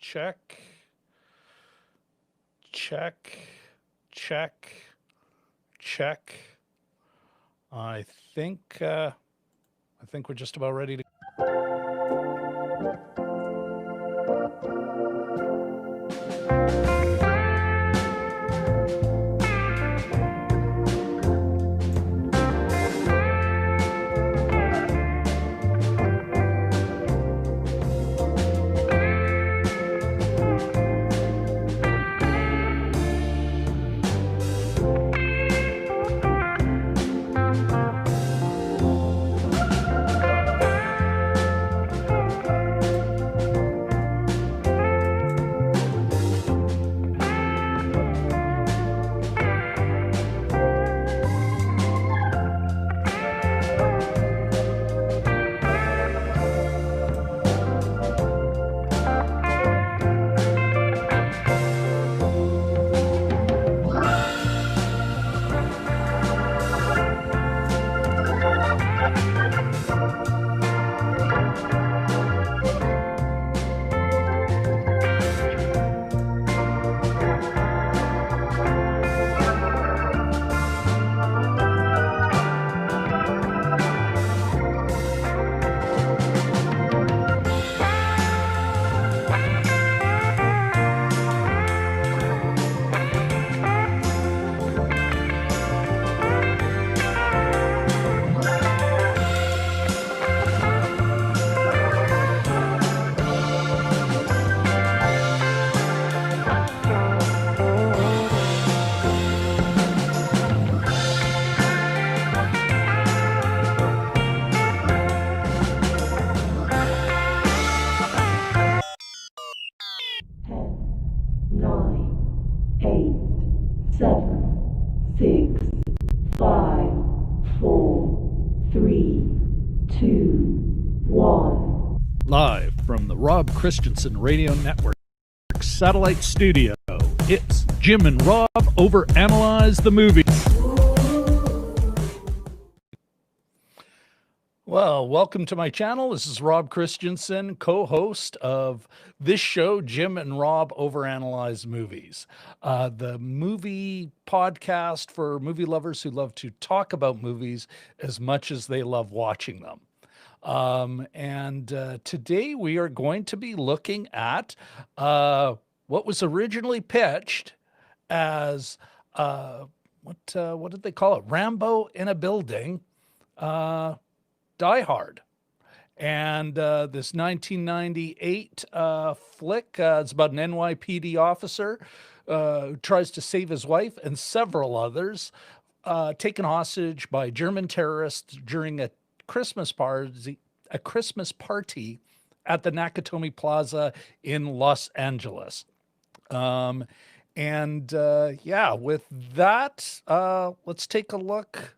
Check. Check. Check. Check. I think we're just about ready to. Live from the Rob Christensen Radio Network Satellite Studio, it's Jim and Rob Overanalyze the Movies. Well, welcome to my channel. This is Rob Christensen, co-host of this show, Jim and Rob Overanalyze Movies, the movie podcast for movie lovers who love to talk about movies as much as they love watching them. Today we are going to be looking at what was originally pitched as what did they call it? Rambo in a Building, Die Hard. And this 1998 flick, it's about an NYPD officer who tries to save his wife and several others taken hostage by German terrorists during a Christmas party at the Nakatomi Plaza in Los Angeles. With that, let's take a look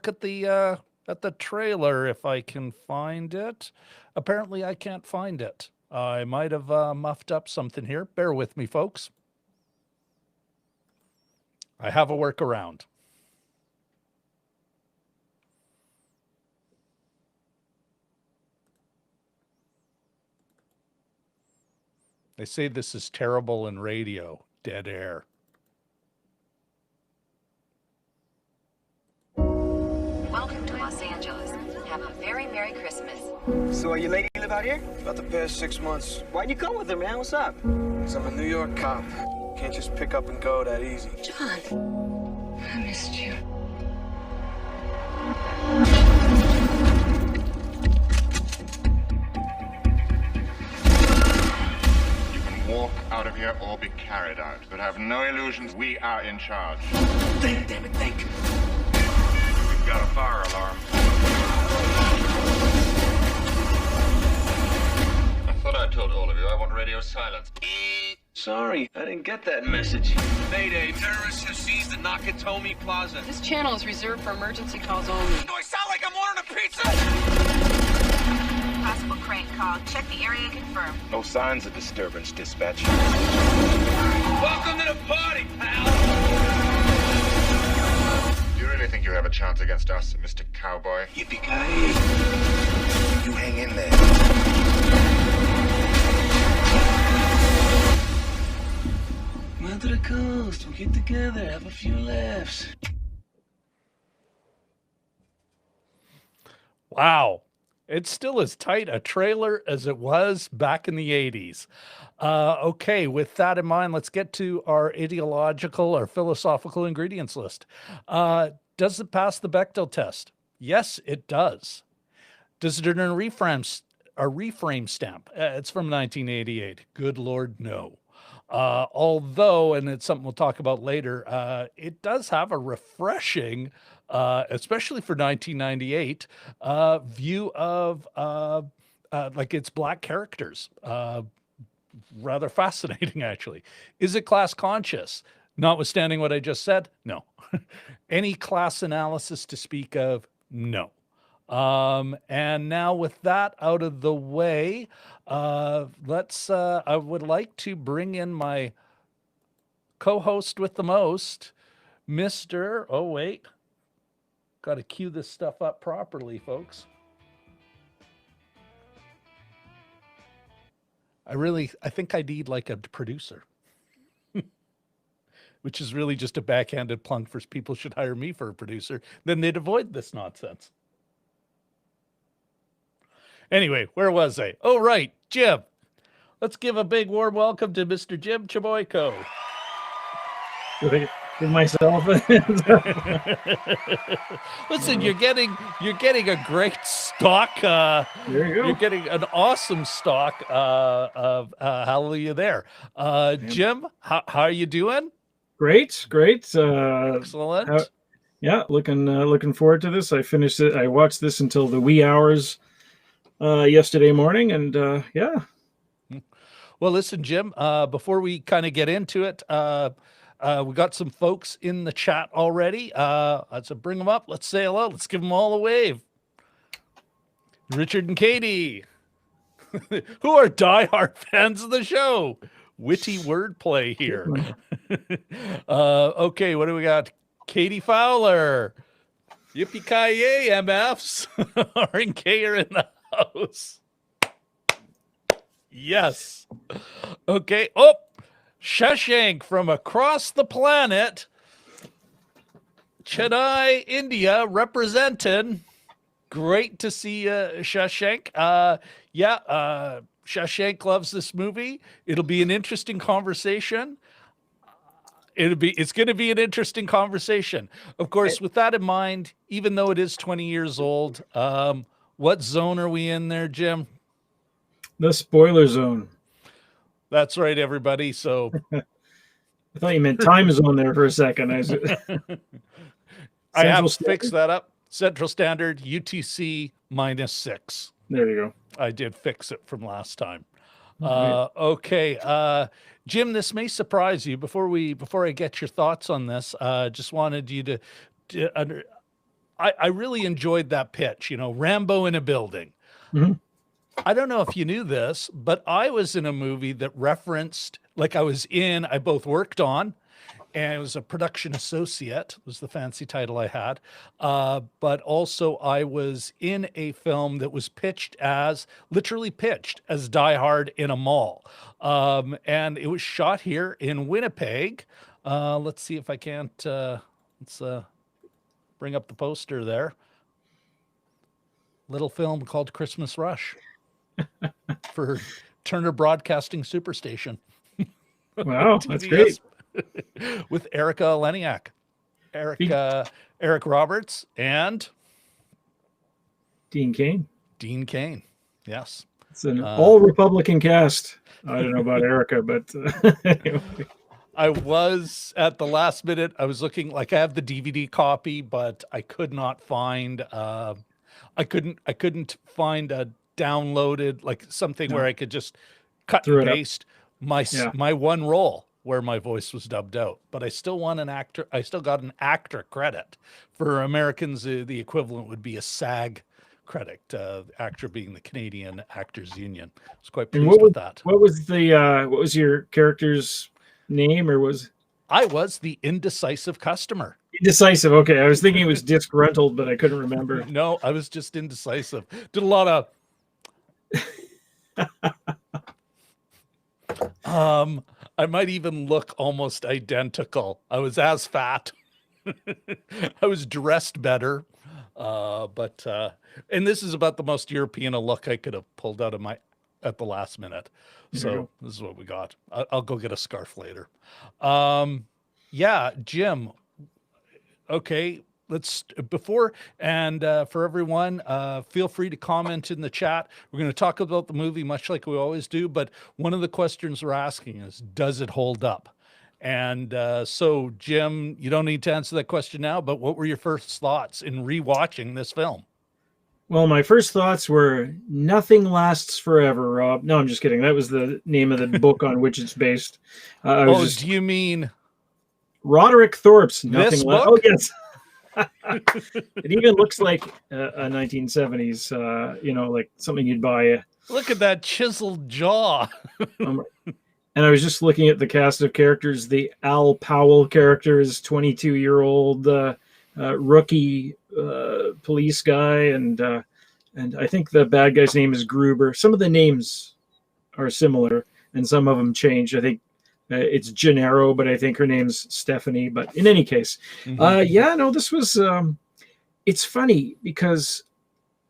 at the trailer if I can find it. Apparently I can't find it. I might have muffed up something here. Bear with me, folks. I have a workaround. They say this is terrible in radio. Dead air. Welcome to Los Angeles. Have a very Merry Christmas. So your lady live out here? About the past 6 months. Why'd you come with her, man? What's up? 'Cause I'm a New York cop. Can't just pick up and go that easy. John, I missed you. Walk out of here or be carried out. But have no illusions, we are in charge. Think, damn it, think. We've got a fire alarm. I thought I told all of you I want radio silence. Sorry, I didn't get that message. Mayday, terrorists have seized the Nakatomi Plaza. This channel is reserved for emergency calls only. Do I sound like I'm ordering a pizza? Possible crank call. Check the area and confirm. No signs of disturbance, dispatch. Welcome to the party, pal! Do you really think you have a chance against us, Mr. Cowboy? Yippee-ki-yay. You hang in there. get together, have a few laughs. Wow. It's still as tight a trailer as it was back in the 80s. Okay, with that in mind, let's get to our ideological or philosophical ingredients list. Does it pass the Bechdel test? Yes, it does. Does it earn a reframe stamp? It's from 1988. Good Lord, no. Although, and it's something we'll talk about later, it does have a refreshing, especially for 1998, view of like its black characters. Rather fascinating, actually. Is it class conscious? Notwithstanding what I just said, no. Any class analysis to speak of? No. And now with that out of the way, I would like to bring in my co-host with the most, Mr. Oh, wait. Got to cue this stuff up properly, folks. I think I need like a producer, which is really just a backhanded plug for people should hire me for a producer. Then they'd avoid this nonsense. Anyway, where was I? Oh, right, Jim. Let's give a big warm welcome to Mr. Jim Chaboyko. Give myself. Listen, you're getting a great stock. There you go. You're getting an awesome stock of Hallelujah there. Jim, how are you doing? Great. Excellent. Yeah, looking forward to this. I finished it. I watched this until the wee hours yesterday morning, and yeah. Well, listen, Jim, before we kind of get into it, we got some folks in the chat already. Let's bring them up. Let's say hello. Let's give them all a wave. Richard and Katie, who are diehard fans of the show. Witty wordplay here. Okay, what do we got? Katie Fowler. Yippee-ki-yay, MFs. R&K are in the house. Yes. Okay. Oh, Shashank from across the planet. Chennai, India, representing. Great to see Shashank. Shashank loves this movie. It'll be an interesting conversation. It's going to be an interesting conversation. Of course, with that in mind, even though it is 20 years old, what zone are we in there, Jim? The spoiler zone. That's right, everybody. So I thought you meant time zone there for a second. I have fixed that up. Central Standard, UTC -6. There you go. I did fix it from last time. Right. Okay. Jim, this may surprise you. Before I get your thoughts on this, just wanted you to I really enjoyed that pitch, Rambo in a building. Mm-hmm. I don't know if you knew this, but I was in a movie that referenced, I both worked on, and it was a production associate, was the fancy title I had. But also I was in a film that was literally pitched as Die Hard in a mall. And it was shot here in Winnipeg. Let's see if I can't, let's bring up the poster there. Little film called Christmas Rush for Turner Broadcasting Superstation. Wow, that's great. With Erica Leniak, Eric Roberts, and Dean Cain. Yes. It's an all Republican cast. I don't know about Erica, but anyway. I was at the last minute. I was looking, I have the DVD copy, but I could not find. I couldn't find a downloaded something where I could just cut and paste my one role where my voice was dubbed out. But I still got an actor credit. For Americans, the equivalent would be a SAG credit. Actor being the Canadian Actors Union. I was quite pleased with that. What was your character's name, or was? I was the indecisive customer. Indecisive. Okay, I was thinking it was disgruntled, but I couldn't remember. No, I was just indecisive. Did a lot of. I might even look almost identical. I was as fat. I was dressed better. And this is about the most European a look I could have pulled out of my at the last minute. So this is what we got. I'll go get a scarf later. Yeah, Jim. Okay, let's before and for everyone, feel free to comment in the chat. We're going to talk about the movie much like we always do, but one of the questions we're asking is, does it hold up? And so, Jim, you don't need to answer that question now, but what were your first thoughts in rewatching this film? Well, my first thoughts were nothing lasts forever, Rob. No, I'm just kidding. That was the name of the book on which it's based. Do you mean Roderick Thorp's Nothing this Lasts? book? Oh, yes. It even looks like a 1970s, like something you'd buy. Look at that chiseled jaw. And I was just looking at the cast of characters. The Al Powell character is 22-year-old rookie police guy, and I think the bad guy's name is Gruber. Some of the names are similar, and some of them change. I think it's Gennaro, but I think her name's Stephanie. But in any case, this was. It's funny because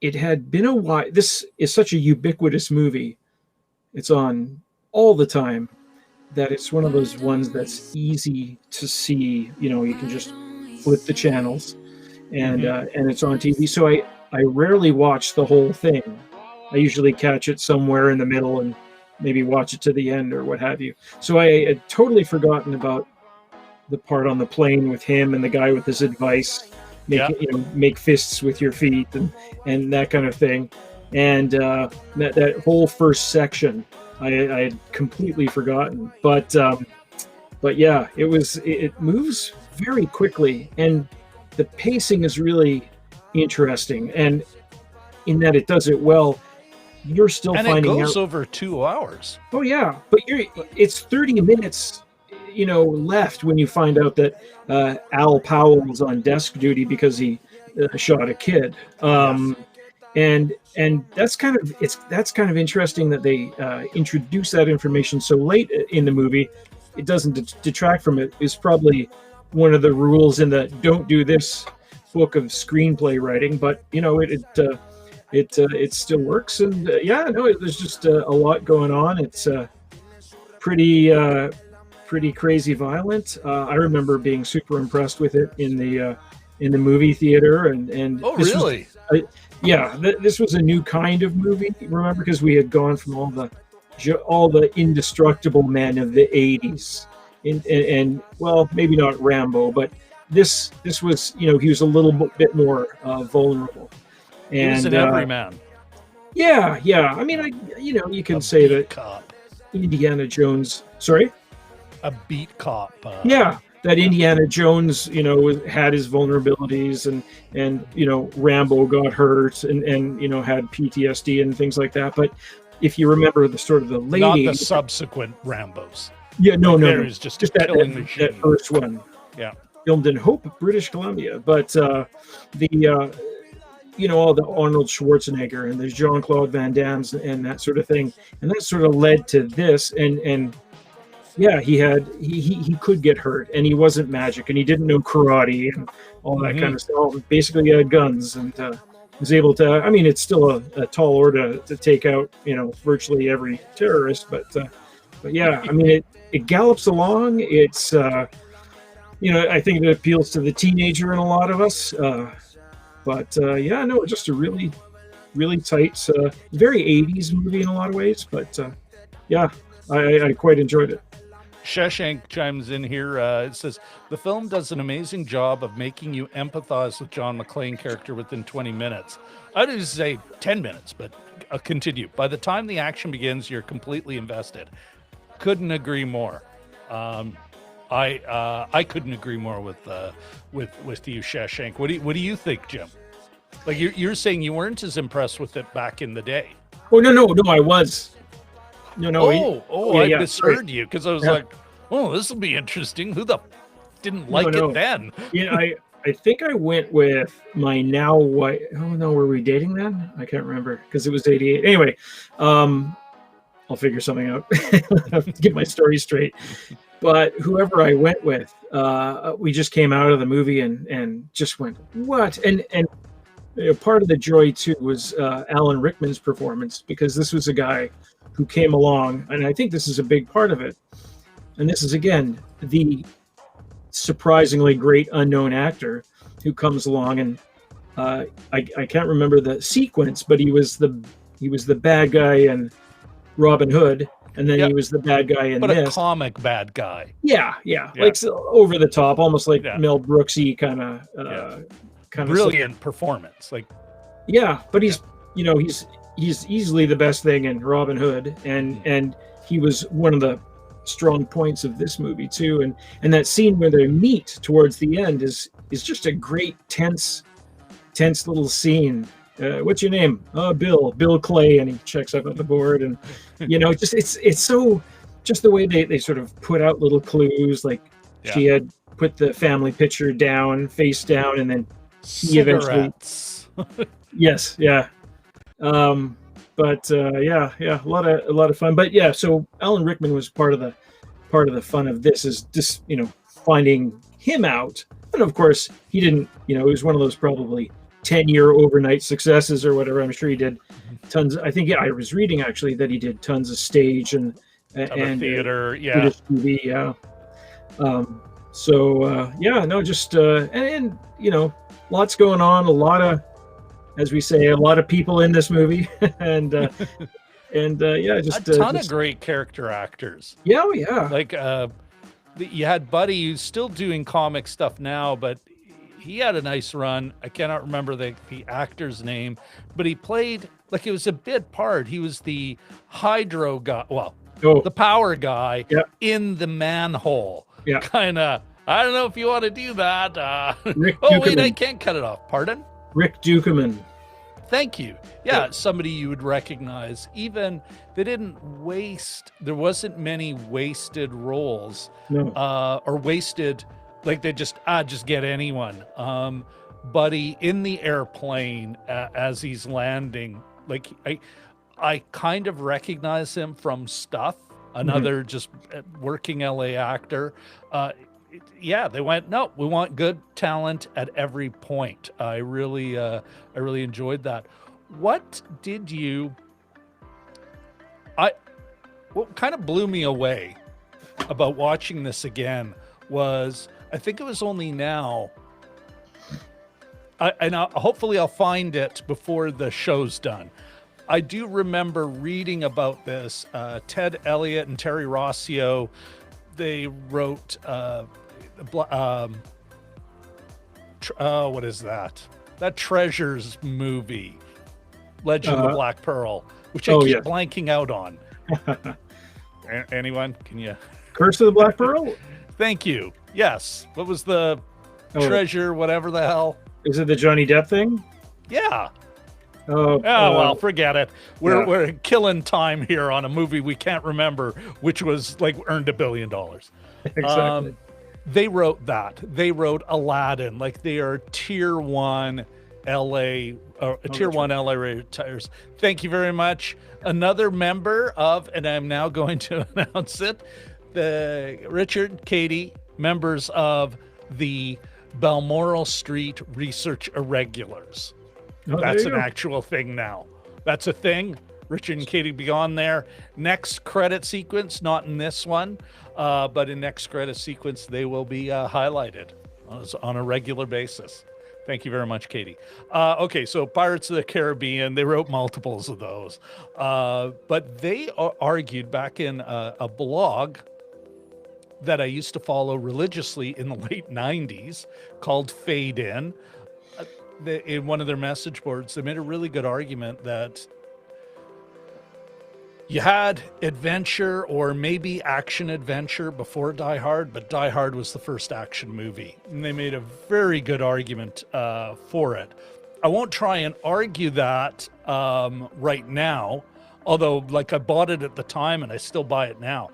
it had been a while. This is such a ubiquitous movie. It's on all the time that it's one of those ones that's easy to see. You can just flip the channels, and it's on TV. So I rarely watch the whole thing. I usually catch it somewhere in the middle and maybe watch it to the end or what have you. So I had totally forgotten about the part on the plane with him and the guy with his advice, make fists with your feet and that kind of thing. And that whole first section, I had completely forgotten. But yeah, it moves very quickly, and the pacing is really interesting, and in that it does it well. You're still and finding it goes out over 2 hours. Oh yeah, but it's 30 minutes left when you find out that Al Powell was on desk duty because he shot a kid. And that's kind of interesting that they introduce that information so late in the movie. It doesn't detract from it. It's probably one of the rules in the don't do this book of screenplay writing, but it still works. And there's just a lot going on. It's pretty crazy violent. I remember being super impressed with it in the movie theater. And oh, really? This was a new kind of movie. Remember, because we had gone from all the indestructible men of the 80s, and well, maybe not Rambo, but this was he was a little bit more vulnerable. And he was an everyman. Yeah. I mean, you can say that cop. Indiana Jones. Sorry. A beat cop. That Indiana Jones, had his vulnerabilities, and Rambo got hurt and had PTSD and things like that. But if you remember the sort of the late not 80s, the subsequent Rambos. Yeah, no. It's just killing machine. That first one. Yeah. Filmed in Hope, British Columbia. But all the Arnold Schwarzenegger and the Jean-Claude Van Damme's and that sort of thing, and that sort of led to this. And yeah, he could get hurt, and he wasn't magic, and he didn't know karate and all that kind of stuff. Basically, he had guns and was able to. I mean, it's still a tall order to take out virtually every terrorist, but yeah, I mean it gallops along. It's I think it appeals to the teenager in a lot of us. Just a really, really tight, very 80s movie in a lot of ways. But I quite enjoyed it. Shashank chimes in here. It says, the film does an amazing job of making you empathize with John McClane character within 20 minutes. I would say 10 minutes, but I'll continue. By the time the action begins, you're completely invested. Couldn't agree more. I couldn't agree more with you, Shashank. What do you think, Jim? Like you're saying you weren't as impressed with it back in the day. Oh no, I was. No. I misheard you because I was like, oh, this will be interesting. Who the didn't like it then? Yeah, I think I went with my now wife. Oh no, were we dating then? I can't remember because it was 88. Anyway, I'll I'll figure something out, get my story straight. But whoever I went with, we just came out of the movie and just went, what? And part of the joy too was Alan Rickman's performance, because this was a guy who came along, and I think this is a big part of it. And this is again the surprisingly great unknown actor who comes along, and I can't remember the sequence, but he was the bad guy in Robin Hood, and then he was the bad guy in this. A comic bad guy. Yeah. Like so over the top, almost like Mel Brooksy kind of brilliant performance. Like, but he's he's easily the best thing in Robin Hood, and he was one of the strong points of this movie too. And that scene where they meet towards the end is just a great tense little scene. What's your name? Bill Clay, and he checks up at the board, and just it's so, just the way they sort of put out little clues, like she had put the family picture down, face down, and then he cigarettes. Eventually yes, yeah. A lot of fun. But so Alan Rickman was part of the fun of this, is just finding him out. And of course he didn't, it was one of those probably 10-year overnight successes or whatever. I'm sure he did tons. I think I was reading actually that he did tons of stage and theater, TV, lots going on, a lot of, as we say, a lot of people in this movie, and a ton of great character actors. Yeah. Like you had Buddy, who's still doing comic stuff now, but he had a nice run. I cannot remember the actor's name, but he played, like, it was a bit part. He was the hydro guy, the power guy in the manhole. Yeah. Kind of, I don't know if you want to do that. Rick wait, I can't cut it off. Pardon? Rick Dukeman. Thank you. Yeah, somebody you would recognize. Even they didn't waste. There wasn't many wasted roles, or wasted. Like they just get anyone. Buddy in the airplane as he's landing. Like I kind of recognize him from stuff. Another just working LA actor. They went, no, we want good talent at every point. I really enjoyed that. What kind of blew me away about watching this again was, I think it was only now, hopefully I'll find it before the show's done. I do remember reading about this. Ted Elliott and Terry Rossio, they wrote what is that? That Treasures movie, Legend of the Black Pearl, which I keep blanking out on. Anyone? Can you? Curse of the Black Pearl? Thank you. Yes. What was the treasure, whatever the hell? Is it the Johnny Depp thing? Yeah. Well, forget it. We're killing time here on a movie we can't remember, which was like earned $1 billion. Exactly. They wrote that. They wrote Aladdin. Like they are tier one LA writers. Thank you very much. Another member of, and I'm now going to announce it, the Richard, Katie, members of the Balmoral Street Research Irregulars. That's an actual thing now. That's a thing. Richard and Katie be on there. Next credit sequence, not in this one, but in next credit sequence, they will be highlighted on a regular basis. Thank you very much, Katie. Okay, so Pirates of the Caribbean, they wrote multiples of those. But they argued back in a blog that I used to follow religiously in the late 90s called Fade In. In one of their message boards, they made a really good argument that you had adventure or maybe action adventure before Die Hard, but Die Hard was the first action movie. And they made a very good argument for it. I won't try and argue that right now, although like I bought it at the time and I still buy it now.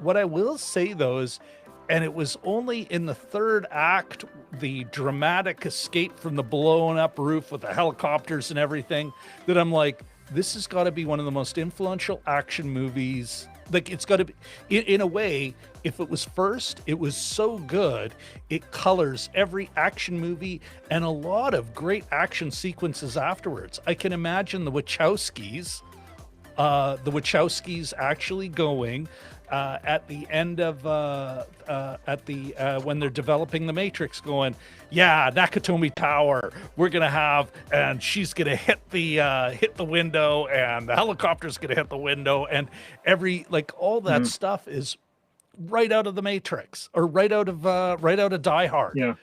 What I will say though is, and it was only in the third act, the dramatic escape from the blown up roof with the helicopters and everything, that I'm like, this has got to be one of the most influential action movies. Like, it's got to be, in a way, if it was first, it was so good, it colors every action movie and a lot of great action sequences afterwards. I can imagine the Wachowskis actually going at the end of when they're developing the Matrix, going, yeah, Nakatomi Tower, we're gonna have, and she's gonna hit the window, and the helicopter's gonna hit the window, and all that stuff is right out of the Matrix, or right out of Die Hard. Yeah.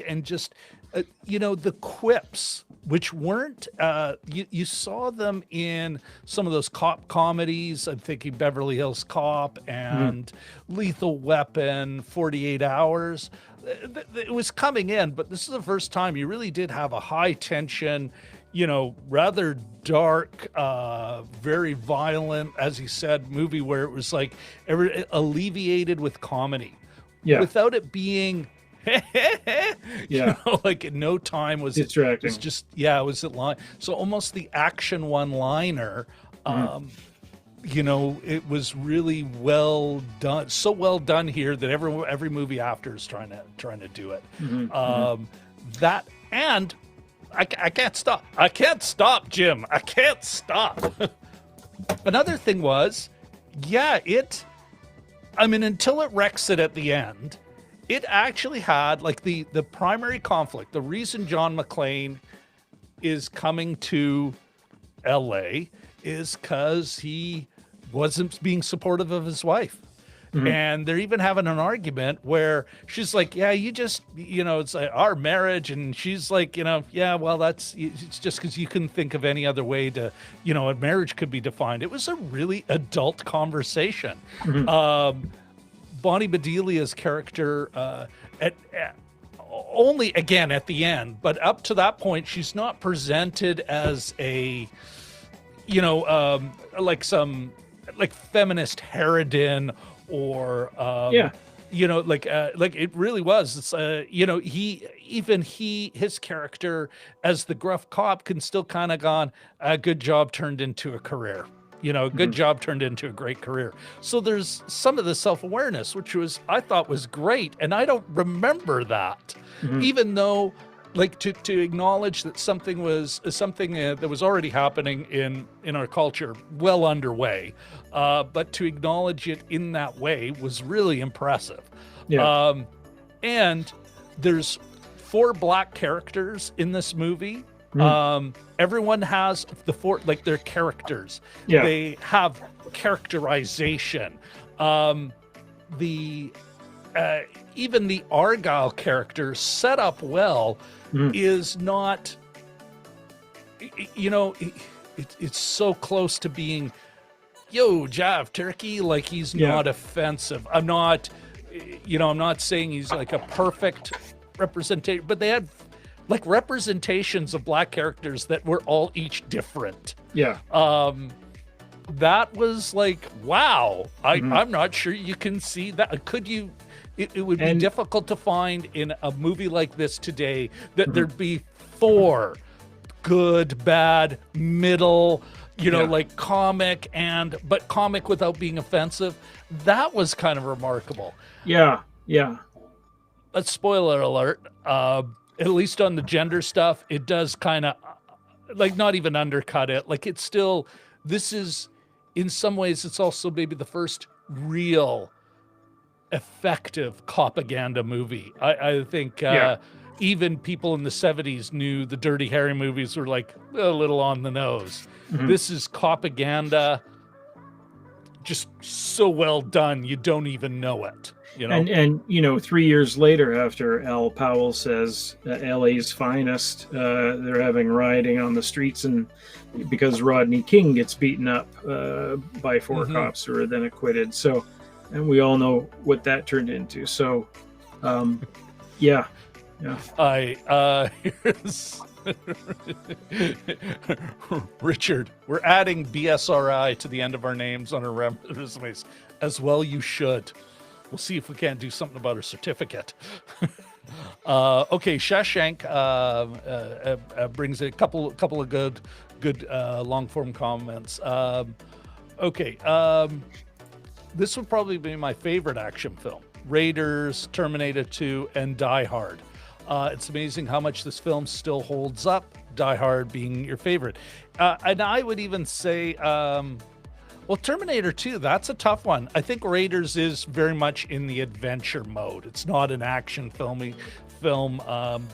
And just the quips, which weren't you saw them in some of those cop comedies. I'm thinking Beverly Hills Cop and Lethal Weapon, 48 Hours. It was coming in, but this is the first time you really did have a high tension, rather dark, very violent, as he said, movie where it was like alleviated with comedy, without it being like in no time was distracting. It's just it was at line. So almost the action one-liner. It was really well done. So well done here that every movie after is trying to do it. That, and I can't stop. I can't stop, Jim. I can't stop. Another thing was, until it wrecks it at the end, it actually had the primary conflict. The reason John McClane is coming to LA is because he wasn't being supportive of his wife. And they're even having an argument where she's like, yeah, you just, it's like our marriage. And she's like, well, it's just because you couldn't think of any other way to, a marriage could be defined. It was a really adult conversation. Bonnie Bedelia's character, only again at the end, but up to that point, she's not presented as a, like feminist harridan or it really was. It's his character as the gruff cop can still kind of gone, a good job turned into a career. Good job turned into a great career. So there's some of the self-awareness, which I thought was great. And I don't remember that, even though to acknowledge that something that was already happening in our culture well underway, but to acknowledge it in that way was really impressive. And there's 4 black characters in this movie. Everyone has the 4, their characters. They have characterization. Even the Argyle character set up well is not, it's so close to being, Jav Turkey, he's not offensive. I'm not saying he's like a perfect representation, but they had representations of black characters that were all each different. That was wow. I'm not sure you can see that. Could you? It would be difficult to find in a movie like this today that there'd be 4 good, bad, middle, comic but comic without being offensive. That was kind of remarkable. But spoiler alert, at least on the gender stuff, it does kind of not even undercut it. It's still, this is, in some ways, it's also maybe the first real effective propaganda movie. I think even people in the 70s knew the Dirty Harry movies were a little on the nose. This is propaganda just so well done, you don't even know it. And 3 years later, after Al Powell says LA's finest, they're having rioting on the streets, and because Rodney King gets beaten up by 4 cops who are then acquitted. So, and we all know what that turned into. So, here's Richard, we're adding BSRI to the end of our names on our resumes. As well, you should. We'll see if we can't do something about her certificate. Okay, Shashank brings a couple of good long form comments. Okay, this would probably be my favorite action film: Raiders, Terminator 2, and Die Hard. It's amazing how much this film still holds up. Die Hard being your favorite, and I would even say, well, Terminator 2, that's a tough one. I think Raiders is very much in the adventure mode. It's not an action film,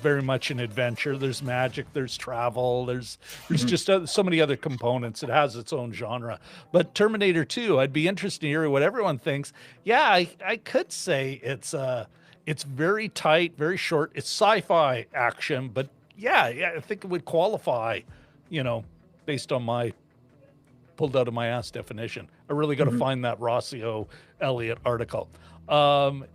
very much an adventure. There's magic, there's travel, there's just so many other components. It has its own genre. But Terminator 2, I'd be interested to hear what everyone thinks. Yeah, I could say it's very tight, very short. It's sci-fi action, but yeah, I think it would qualify, based on my pulled out of my ass definition. I really got to find that Rossio Elliott article.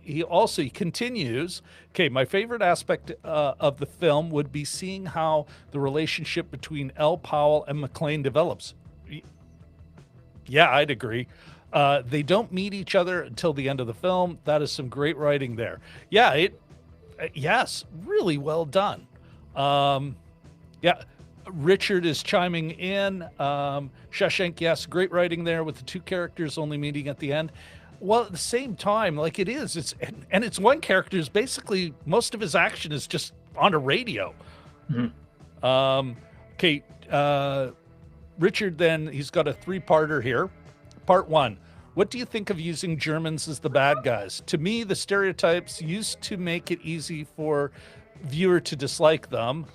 He continues, okay, my favorite aspect of the film would be seeing how the relationship between L. Powell and McClane develops. Yeah, I'd agree. They don't meet each other until the end of the film. That is some great writing there. Yeah, yes, really well done. Yeah, Richard is chiming in. Shashank, yes, great writing there with the two characters only meeting at the end. Well, at the same time, like it's one character is basically most of his action is just on a radio. Okay, Richard, then he's got a three-parter here. Part 1. What do you think of using Germans as the bad guys? To me, the stereotypes used to make it easy for viewer to dislike them.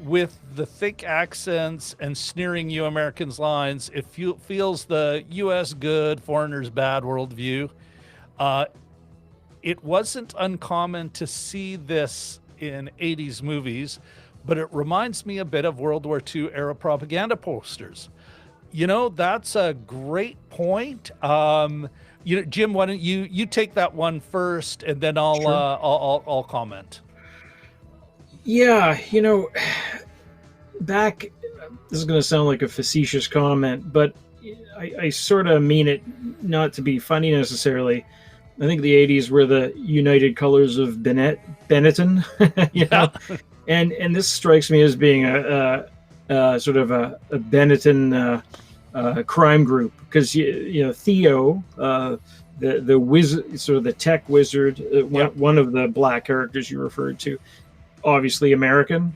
With the thick accents and sneering you Americans lines, it feels the U.S. good, foreigners bad worldview. It wasn't uncommon to see this in 80s movies, but it reminds me a bit of World War II era propaganda posters. That's a great point. Jim, why don't you take that one first, and then I'll comment. Yeah, back, this is going to sound like a facetious comment, but I sort of mean it not to be funny necessarily. I think the 80s were the united colors of Benetton, and this strikes me as being a sort of a Benetton crime group, because Theo, the wizard, sort of the tech wizard, one of the black characters you referred to, obviously American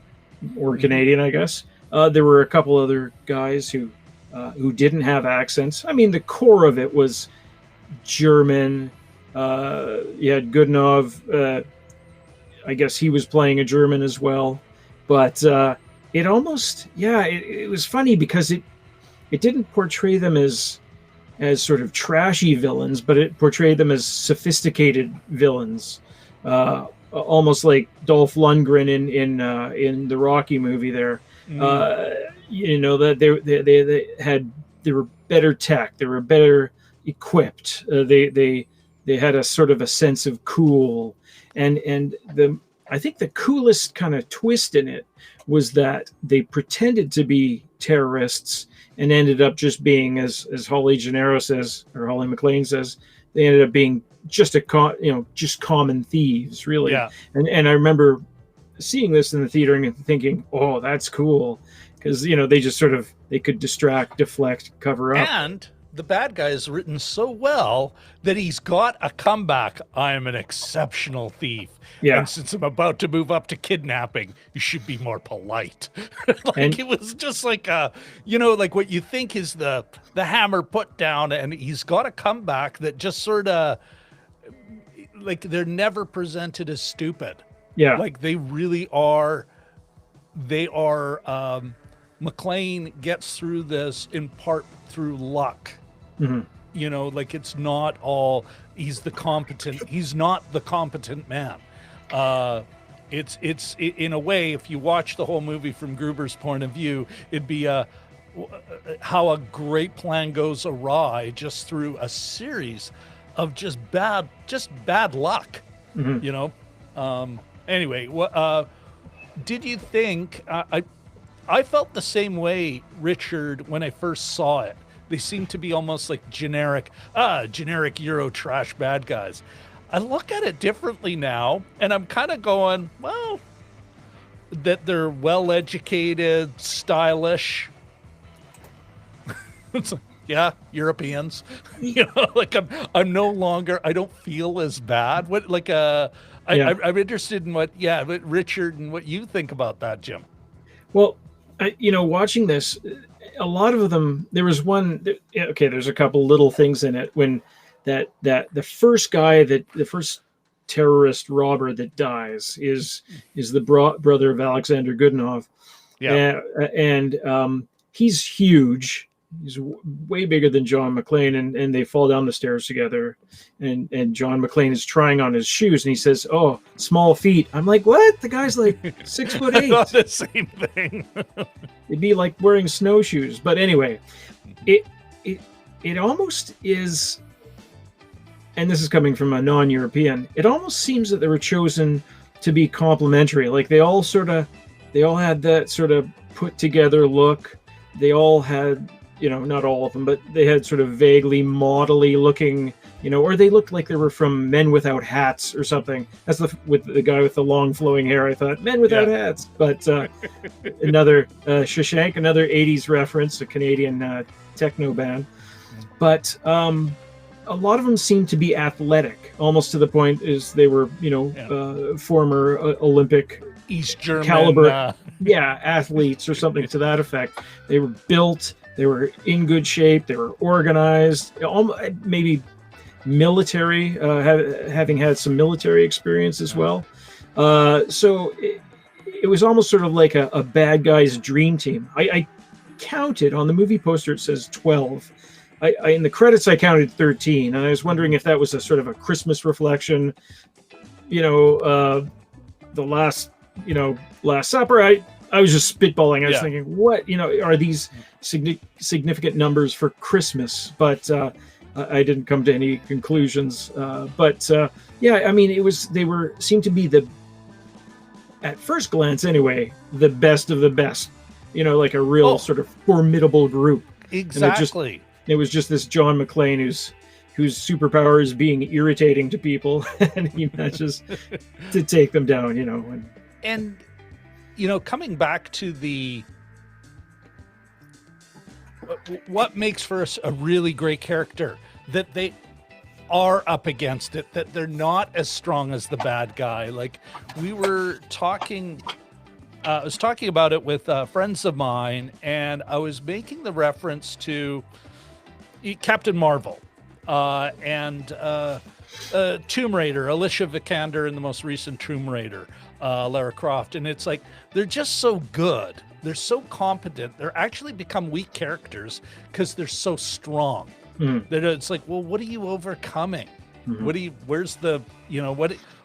or Canadian, I guess. There were a couple other guys who didn't have accents. I mean, the core of it was German. You had Godunov. I guess he was playing a German as well. But it almost, it was funny because it didn't portray them as sort of trashy villains, but it portrayed them as sophisticated villains. Almost like Dolph Lundgren in the Rocky movie there. That they were better tech, they were better equipped, they had a sort of a sense of cool, and I think the coolest kind of twist in it was that they pretended to be terrorists and ended up just being, as Holly Gennaro says, or Holly McClane says, they ended up being just just common thieves, really. Yeah. And I remember seeing this in the theater and thinking, oh, that's cool, because they just sort of, they could distract, deflect, cover up. And the bad guy is written so well that he's got a comeback. I am an exceptional thief. Yeah. And since I'm about to move up to kidnapping, you should be more polite. It was just like like what you think is the hammer put down, and he's got a comeback that just sort of, like, they're never presented as stupid. Yeah. Like, they really are. They are. McClane gets through this in part through luck. Like, it's not all he's not the competent man. It's in a way, if you watch the whole movie from Gruber's point of view, it'd be how a great plan goes awry just through a series of just bad luck. Anyway, did you think, I felt the same way, Richard, when I first saw it. They seemed to be almost like generic Euro trash bad guys. I look at it differently now, and I'm kind of going, well, that they're well-educated, stylish. It's like, yeah, Europeans. Like I'm no longer. I don't feel as bad. What like I'm interested in what Richard and what you think about that, Jim. Well, watching this, a lot of them. There was one. Okay, there's a couple little things in it when that the first guy the first terrorist robber that dies is the brother of Alexander Godunov. Yeah, and he's huge. He's way bigger than John McClane, and they fall down the stairs together. And John McClane is trying on his shoes, and he says, "Oh, small feet." I'm like, "What?" The guy's like 6'8". I thought the same thing. It'd be like wearing snowshoes. But anyway, it almost is, and this is coming from a non-European. It almost seems that they were chosen to be complementary. Like they all had that sort of put together look. They all had. Not all of them, but they had sort of vaguely modelly looking, or they looked like they were from Men Without Hats or something. That's with the guy with the long flowing hair. I thought Men Without Hats, but another Shashank, another 80s reference, a Canadian techno band. But a lot of them seemed to be athletic, almost to the point is they were, former Olympic East German caliber, athletes or something to that effect. They were built. They were in good shape. They were organized, maybe military, having had some military experience as well. So it was almost sort of like a bad guy's dream team. I counted on the movie poster, it says 12. In the credits, I counted 13. And I was wondering if that was a sort of a Christmas reflection. The Last Supper. I was just spitballing. I was thinking, what, are these significant numbers for Christmas? But I didn't come to any conclusions. Seemed to be at first glance anyway, the best of the best, like a real sort of formidable group. Exactly. It was just this John McClane whose superpower is being irritating to people, and he manages to take them down, And coming back to what makes for a really great character, that they are up against it, that they're not as strong as the bad guy. Like we were talking, I was talking about it with friends of mine, and I was making the reference to Captain Marvel and Tomb Raider, Alicia Vikander in the most recent Tomb Raider. Lara Croft, and it's like they're just so good, they're so competent, they're actually become weak characters because they're so strong. That it's like, well, what are you overcoming? Where's the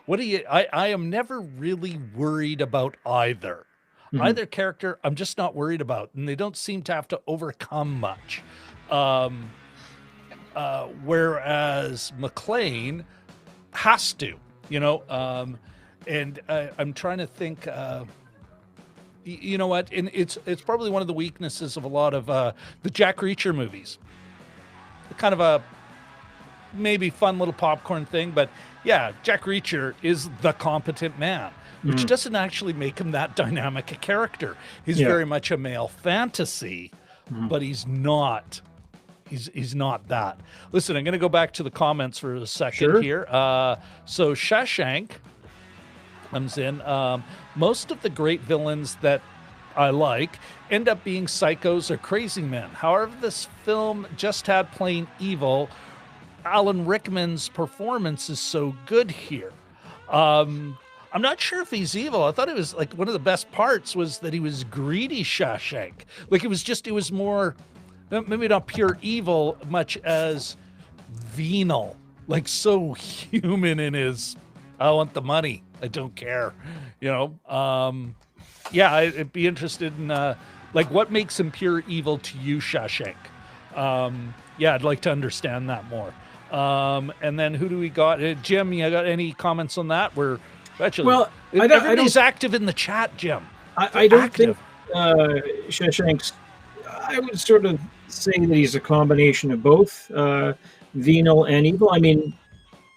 what do you I am never really worried about either character. I'm just not worried about, and they don't seem to have to overcome much, whereas McClane has to, and I'm trying to think, you know what? And it's probably one of the weaknesses of a lot of the Jack Reacher movies. Kind of a maybe fun little popcorn thing, but yeah, Jack Reacher is the competent man, which doesn't actually make him that dynamic a character. He's very much a male fantasy, but he's not. He's not that. Listen, I'm going to go back to the comments for a second here. So Shashank comes in. Most of the great villains that I like end up being psychos or crazy men. However, this film just had plain evil. Alan Rickman's performance is so good here. I'm not sure if he's evil. I thought it was like one of the best parts was that he was greedy Shashank. Like it was more, maybe not pure evil, much as venal, like so human in his, I want the money. I don't care, I'd be interested in like what makes him pure evil to you, Shashank. I'd like to understand that more. And then who do we got? Jim, you got any comments on that? We're actually everybody's active in the chat, Jim. I don't think Shashank's. I would sort of say that he's a combination of both venal and evil. I mean,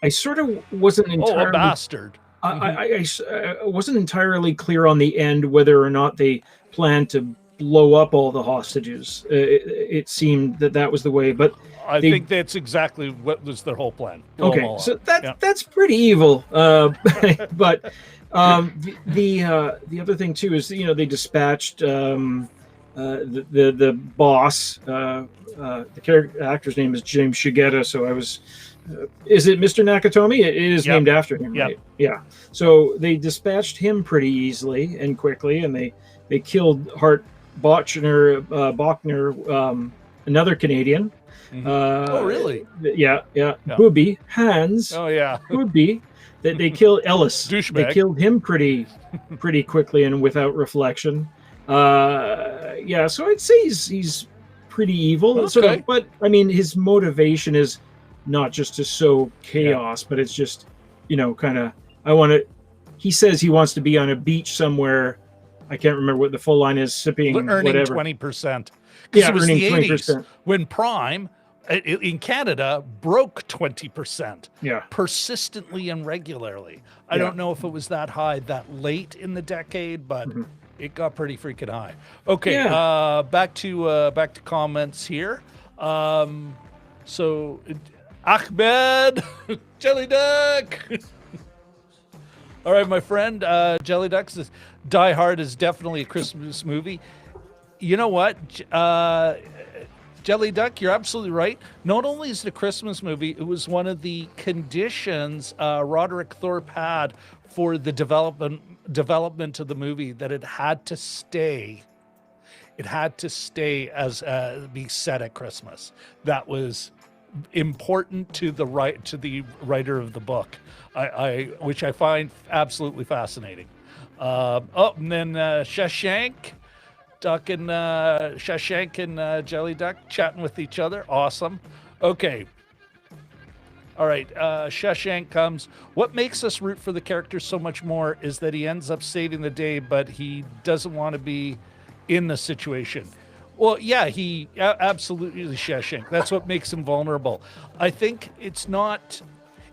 I sort of wasn't Oh, entirely. a bastard. I wasn't entirely clear on the end whether or not they planned to blow up all the hostages. It seemed that was the way, but I think that's exactly what was their whole plan. Blow them okay, all so up. that's pretty evil. But the other thing too is they dispatched the boss. The actor's name is James Shigeta, so I was. Is it Mr. Nakatomi? It is named after him, right? Yeah. So they dispatched him pretty easily and quickly, and they killed Hart Bochner, another Canadian. Mm-hmm. Oh, really? Yeah. Booby Hans. Oh, yeah. Booby. They killed Ellis. Douchebag. They killed him pretty quickly and without reflection. Yeah. So I'd say he's pretty evil. Okay. Sort of, but I mean, his motivation is not just to sow chaos, but it's just, kind of, he says he wants to be on a beach somewhere. I can't remember what the full line is, sipping earning whatever. 20%. Yeah, it was earning the 20%. 80s when Prime in Canada broke 20%. Yeah. Persistently and regularly. I don't know if it was that high that late in the decade, but it got pretty freaking high. Okay, back to comments here. So Ahmed Jelly Duck. All right, my friend, Jelly Duck says Die Hard is definitely a Christmas movie. You know what, Jelly Duck, you're absolutely right. Not only is it a Christmas movie, it was one of the conditions Roderick Thorp had for the development of the movie, that it had to stay. It had to stay as be set at Christmas. That was important to the writer of the book, which I find absolutely fascinating. And then Shashank and Jelly Duck chatting with each other. Awesome. Okay. All right. Shashank comes. What makes us root for the character so much more is that he ends up saving the day, but he doesn't want to be in the situation. Well, yeah, he absolutely Shashank. That's what makes him vulnerable. I think it's not.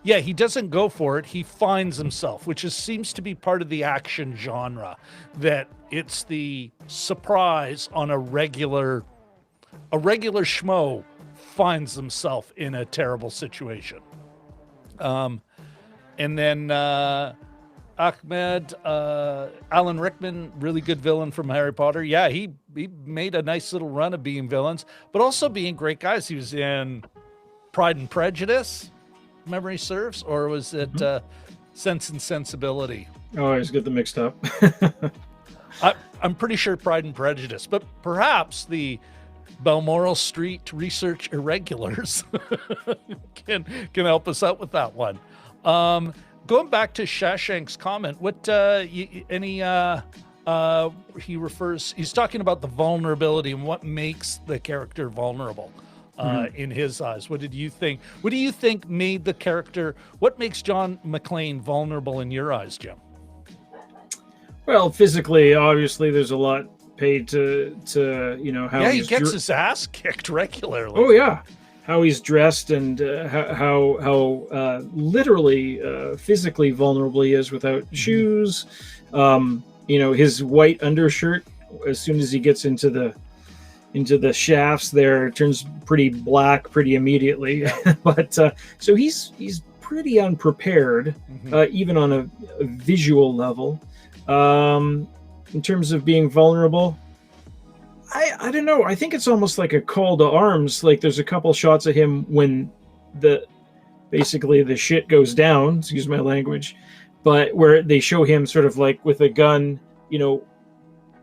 Yeah, he doesn't go for it. He finds himself, which seems to be part of the action genre. That it's the surprise on a regular schmo finds himself in a terrible situation. And then Ahmed, Alan Rickman, really good villain from Harry Potter. Yeah, he made a nice little run of being villains, but also being great guys. He was in Pride and Prejudice, memory serves, or was it Sense and Sensibility? Oh, I always get them mixed up. I'm pretty sure Pride and Prejudice, but perhaps the Balmoral Street Research Irregulars can help us out with that one. Going back to Shashank's comment, what he's talking about the vulnerability and what makes the character vulnerable in his eyes. What did you think? What do you think made the character? What makes John McClane vulnerable in your eyes, Jim? Well, physically, obviously, there's a lot paid to how he gets his ass kicked regularly. Oh yeah, how he's dressed and how literally physically vulnerable he is without shoes. His white undershirt, as soon as he gets into the shafts there, turns pretty black pretty immediately. But so he's pretty unprepared, even on a visual level. In terms of being vulnerable, I don't know. I think it's almost like a call to arms. Like there's a couple shots of him when basically the shit goes down, excuse my language, but where they show him sort of like with a gun,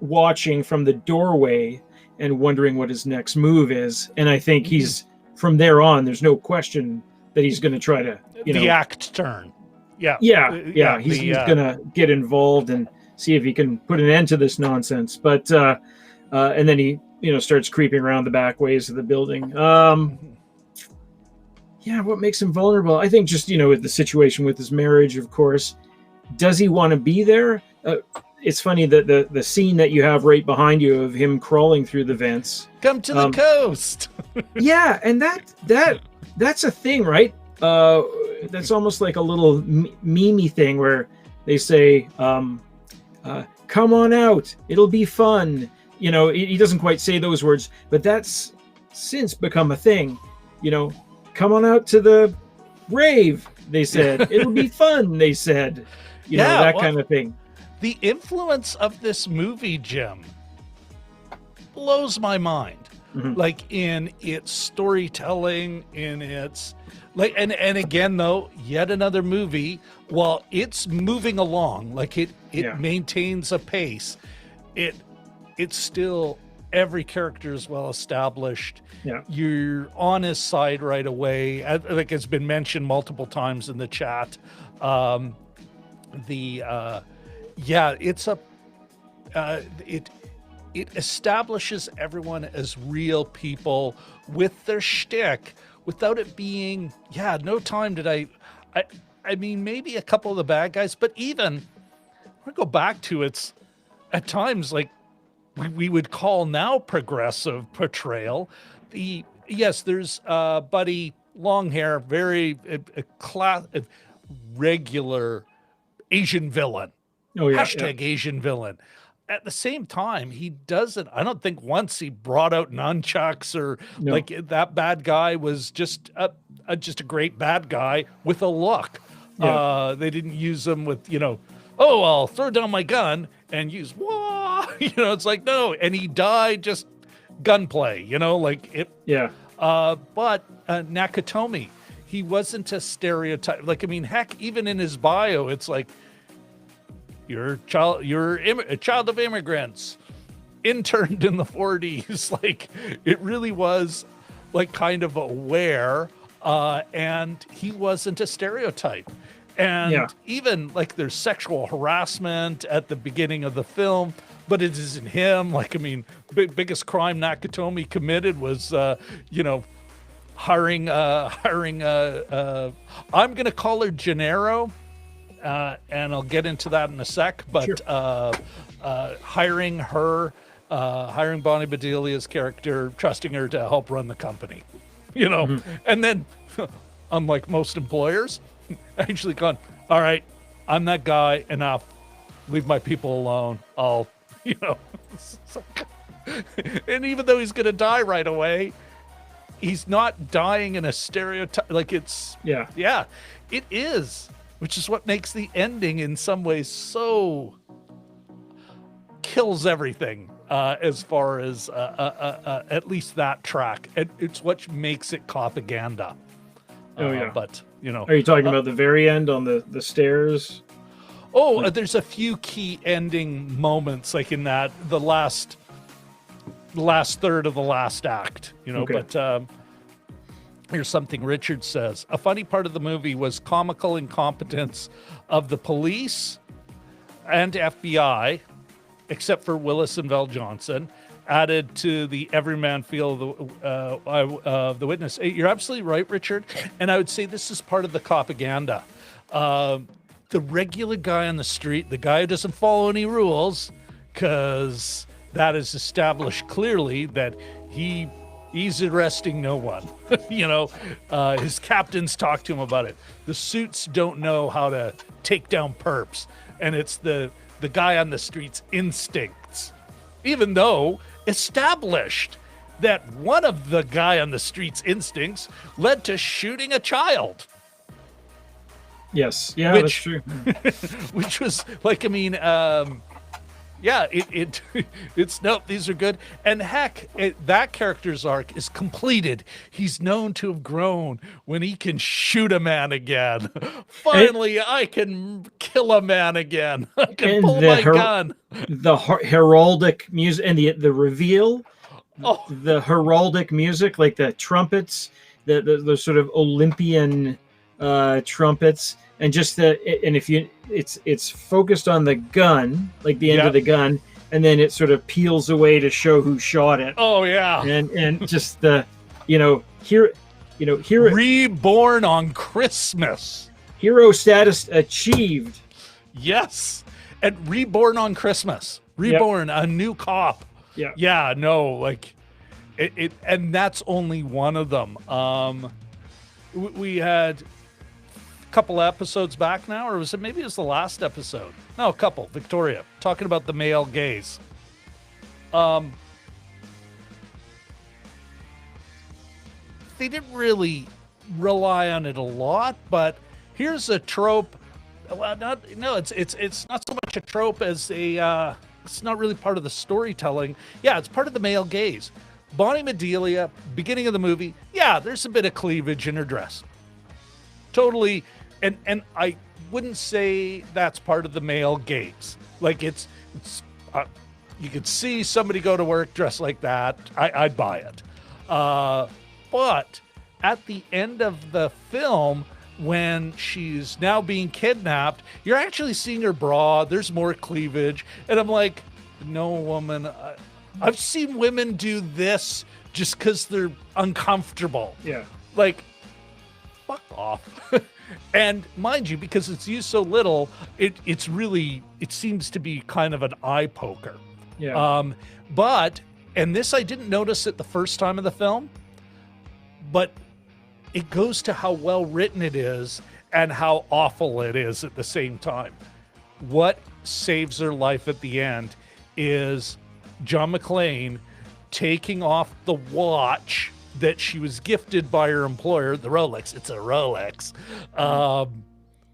watching from the doorway and wondering what his next move is. And I think he's from there on, there's no question that he's going to try to, the act turn. Yeah. He's going to get involved and see if he can put an end to this nonsense. But and then he starts creeping around the back ways of the building. What makes him vulnerable? I think just with the situation with his marriage, of course. Does he want to be there? It's funny that the scene that you have right behind you of him crawling through the vents. Come to the coast. Yeah, and that's a thing, right? that's almost like a little meme thing where they say, come on out, it'll be fun. You know, he doesn't quite say those words, but that's since become a thing. You know, come on out to the rave, they said. It'll be fun, they said. You know, that kind of thing. The influence of this movie, Jim, blows my mind. Like in its storytelling, in its like, and again though, yet another movie. While it's moving along, like it maintains a pace. It's still, every character is well established. Yeah, you're on his side right away. Like it's been mentioned multiple times in the chat. It establishes everyone as real people with their shtick without it being, no time did I mean, maybe a couple of the bad guys, but even, I go back to it's at times like we would call now progressive portrayal. There's Buddy, long hair, very regular Asian villain. Oh, yeah. Hashtag Asian villain. At the same time, he doesn't, I don't think once he brought out nunchucks or like that bad guy was just a great bad guy with a look. Yeah. They didn't use him with, I'll throw down my gun and use, it's like, no. And he died just gunplay, like it. Yeah. But Nakatomi, he wasn't a stereotype. Like, I mean, heck, even in his bio, it's like, you're a child of immigrants, interned in the 40s. Like, it really was like kind of aware, and he wasn't a stereotype. And even like there's sexual harassment at the beginning of the film, but it isn't him. Like, I mean, biggest crime Nakatomi committed was, hiring, I'm going to call her Gennaro. And I'll get into that in a sec, but hiring Bonnie Bedelia's character, trusting her to help run the company, and then, unlike most employers, actually gone, all right, I'm that guy, enough, leave my people alone. I'll, and even though he's going to die right away, he's not dying in a stereotype. Like it is. Which is what makes the ending in some ways so kills everything as far as at least that track. It's what makes it propaganda. But, Are you talking about the very end on the stairs? There's a few key ending moments, like in that, the last third of the last act, but... Here's something Richard says. A funny part of the movie was comical incompetence of the police and FBI, except for Willis and Val Johnson, added to the everyman feel of the witness. You're absolutely right, Richard. And I would say this is part of the propaganda. The regular guy on the street, the guy who doesn't follow any rules, because that is established clearly that he's arresting no one. His captains talk to him about it. The suits don't know how to take down perps. And it's the guy on the street's instincts. Even though established that one of the guy on the street's instincts led to shooting a child. Yes. Yeah, that's true. Which was like, I mean, it's nope, these are good. And heck, that character's arc is completed. He's known to have grown when he can shoot a man again. Finally, I can kill a man again. I can pull my gun. The heraldic music and the reveal, the heraldic music, like the trumpets, the sort of Olympian trumpets. And just it's focused on the gun, like the end of the gun, and then it sort of peels away to show who shot it. Oh yeah, and just here, reborn on Christmas, hero status achieved. Yes, and reborn on Christmas, reborn, a new cop. Yeah, no, like it, and that's only one of them. We had couple episodes back now, or was it maybe it was the last episode? No, a couple. Victoria talking about the male gaze. They didn't really rely on it a lot, but here's a trope. Well, it's not so much a trope as a. It's not really part of the storytelling. Yeah, it's part of the male gaze. Bonnie Bedelia, beginning of the movie. Yeah, there's a bit of cleavage in her dress. Totally, and I wouldn't say that's part of the male gaze. Like it's you could see somebody go to work dressed like that. I'd buy it. But at the end of the film, when she's now being kidnapped, you're actually seeing her bra. There's more cleavage. And I'm like, no woman. I've seen women do this just because they're uncomfortable. Yeah. Like, fuck off. And mind you, because it's used so little, it seems to be kind of an eye poker. Yeah. And this I didn't notice it the first time of the film, but it goes to how well written it is and how awful it is at the same time. What saves her life at the end is John McClane taking off the watch that she was gifted by her employer, the Rolex. It's a Rolex.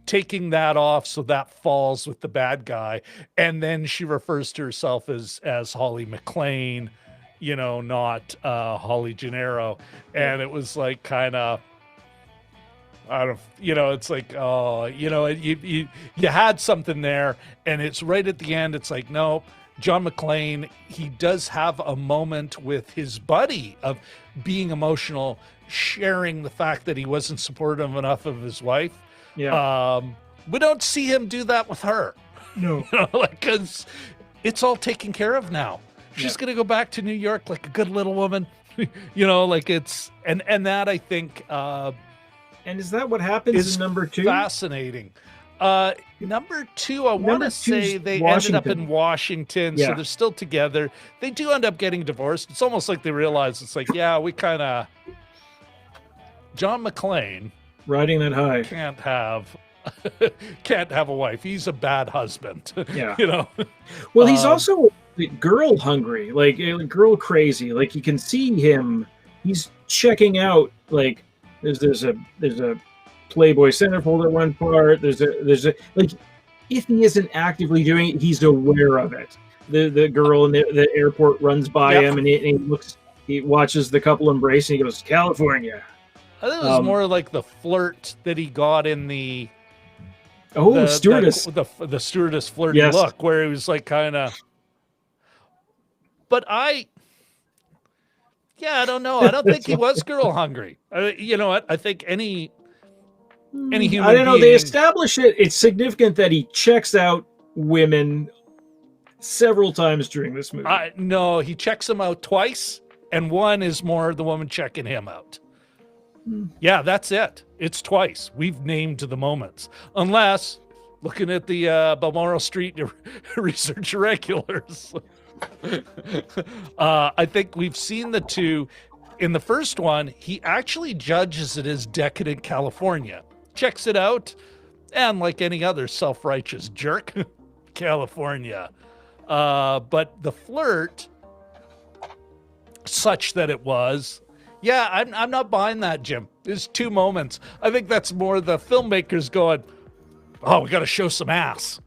Taking that off so that falls with the bad guy. And then she refers to herself as Holly McClane, not Holly Gennaro. And it was like kind of, it's like, oh, you had something there, and it's right at the end. It's like, nope. John McClane, he does have a moment with his buddy of being emotional, sharing the fact that he wasn't supportive enough of his wife. Yeah. We don't see him do that with her. No. Because it's all taken care of now. She's going to go back to New York like a good little woman. It's, and that I think, and is that what happens in number 2? Fascinating. Number 2, I want to say they ended up in Washington, so they're still together. They do end up getting divorced. It's almost like they realize it's like, we kind of John McClane riding that high can't have a wife. He's a bad husband. Yeah. Well, he's also girl hungry, like girl crazy. Like you can see him. He's checking out. Like there's a Playboy centerfold at one part. There's a like, if he isn't actively doing it, he's aware of it. The girl in the airport runs by him, and he watches the couple embrace, and he goes, California. I think it was more like the flirt that he got in the stewardess, the stewardess flirty look, where he was like kind of. But I don't know. I don't think he was girl hungry. You know what? I think any human I don't know. being, They establish it. It's significant that he checks out women several times during this movie. No, he checks them out twice, and one is more the woman checking him out. Yeah, that's it. It's twice. We've named the moments. Unless, looking at the Balmoral Street Research Irregulars, I think we've seen the 2. In the first one, he actually judges it as decadent California. Checks it out, and like any other self-righteous jerk, California. But the flirt, such that it was, I'm not buying that, Jim. There's 2 moments. I think that's more the filmmakers going, we got to show some ass.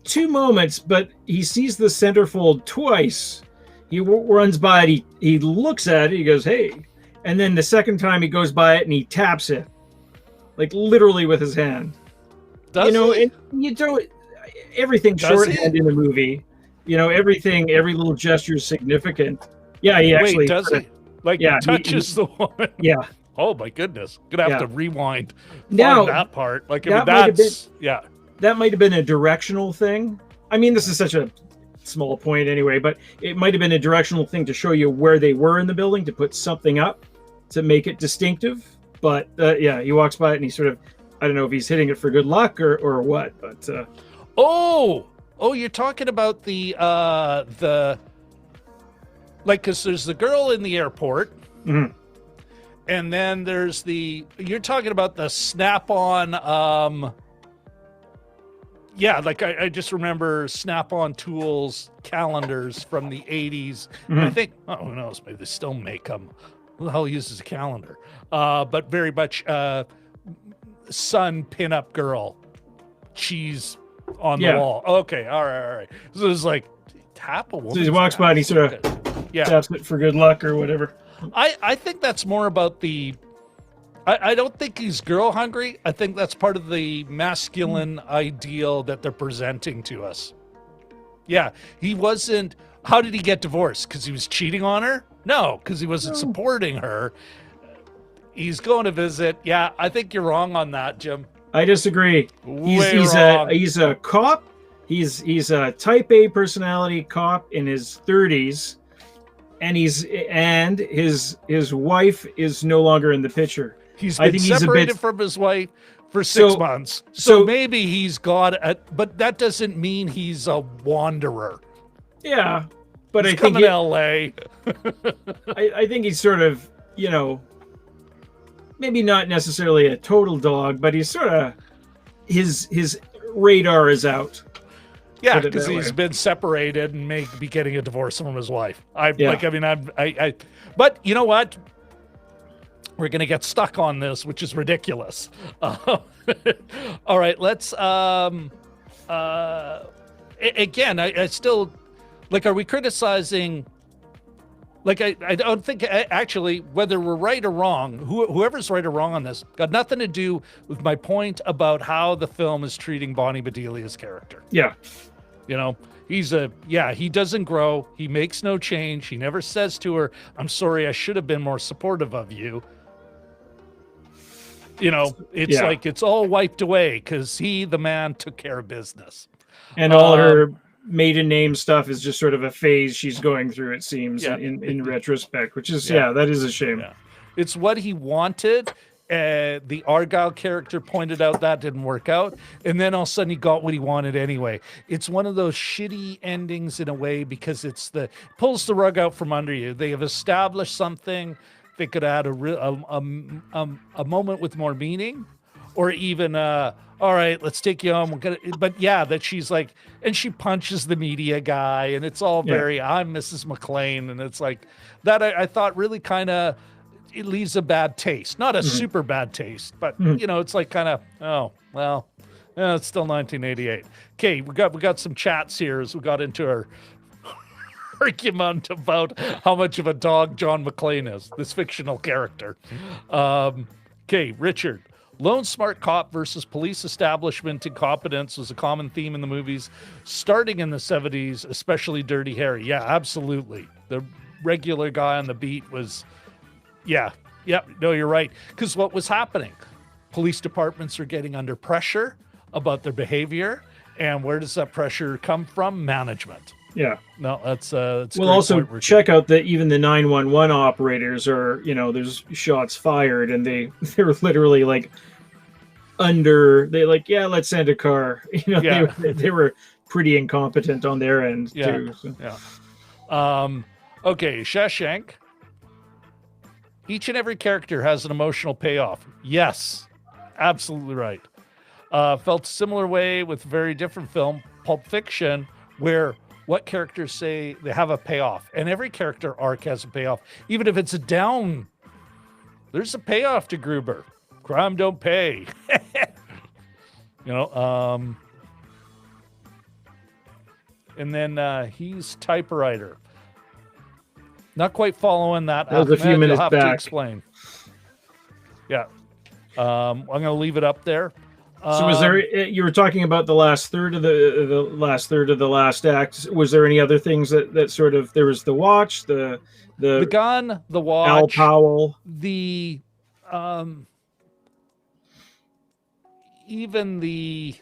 2 moments, but he sees the centerfold twice. He runs by it. He looks at it. He goes, hey. And then the second time he goes by it and he taps it. Like literally with his hand. Does he? And you don't, everything's shorthand in the movie. Every little gesture is significant. Yeah, he actually. Wait, does he? Like, touches the woman? Yeah. Oh, my goodness. Gonna have to rewind. Now, that part. Like, that might have been a directional thing. I mean, this is such a small point anyway, but it might have been a directional thing to show you where they were in the building, to put something up to make it distinctive. But he walks by it and he sort of, I don't know if he's hitting it for good luck or what, but you're talking about the like, because there's the girl in the airport, And then there's you're talking about the Snap-on, I just remember Snap-on tools calendars from the 80s. And I think, who knows, maybe they still make them. Who the hell uses a calendar? But very much sun pinup girl. She's on the wall. Okay, all right. So it's like, tap a woman. So he walks by and he sort of taps it for good luck or whatever. I think that's more about I don't think he's girl hungry. I think that's part of the masculine ideal that they're presenting to us. Yeah, he wasn't. How did he get divorced? Because he was cheating on her? No, because he wasn't supporting her. He's going to visit. Yeah, I think you're wrong on that, Jim. I disagree. He's a cop. He's a type A personality cop in his 30s, and his wife is no longer in the picture. He's been separated from his wife for 6 months. So maybe he's got but that doesn't mean he's a wanderer. Yeah, but he's I think coming to L.A. I think he's sort of, maybe not necessarily a total dog, but he's sort of his radar is out. Yeah, because he's been separated and may be getting a divorce from his wife. But you know what? We're going to get stuck on this, which is ridiculous. All right, let's again, I still are we criticizing? I don't think actually whether we're right or wrong, whoever's right or wrong on this got nothing to do with my point about how the film is treating Bonnie Bedelia's character. Yeah. He doesn't grow. He makes no change. He never says to her, "I'm sorry, I should have been more supportive of you." It's like it's all wiped away because the man, took care of business. And all her maiden name stuff is just sort of a phase she's going through, it seems, in retrospect, which is, that is a shame. Yeah. It's what he wanted. The Argyle character pointed out that didn't work out. And then all of a sudden he got what he wanted anyway. It's one of those shitty endings in a way because pulls the rug out from under you. They have established something. They could add a moment with more meaning, or even all right, let's take you home. That she's like, and she punches the media guy, and it's all very I'm Mrs. McLean, and it's like that. I thought really kind of it leaves a bad taste, not a super bad taste, but it's like kind of it's still 1988. Okay, we got some chats here as we got into our argument about how much of a dog John McClane is, this fictional character. Okay, Richard. Lone smart cop versus police establishment incompetence was a common theme in the movies starting in the 70s, especially Dirty Harry. Yeah, absolutely. The regular guy on the beat was, no, you're right. Because what was happening? Police departments are getting under pressure about their behavior. And where does that pressure come from? Management. Yeah. No, that's we'll also check out that even the 911 operators are, there's shots fired and they're literally like let's send a car. They were pretty incompetent on their end too. So. Yeah. Okay, Shashank. Each and every character has an emotional payoff. Yes, absolutely right. Felt a similar way with a very different film, Pulp Fiction, where what characters say they have a payoff, and every character arc has a payoff. Even if it's a down, there's a payoff to Gruber. Crime don't pay. And then he's typewriter. Not quite following that. That was a few minutes back. You'll have to explain. Yeah. I'm going to leave it up there. So was there? You were talking about the last third of the last act. Was there any other things that sort of? There was the watch, the gun, the watch, Al Powell, even the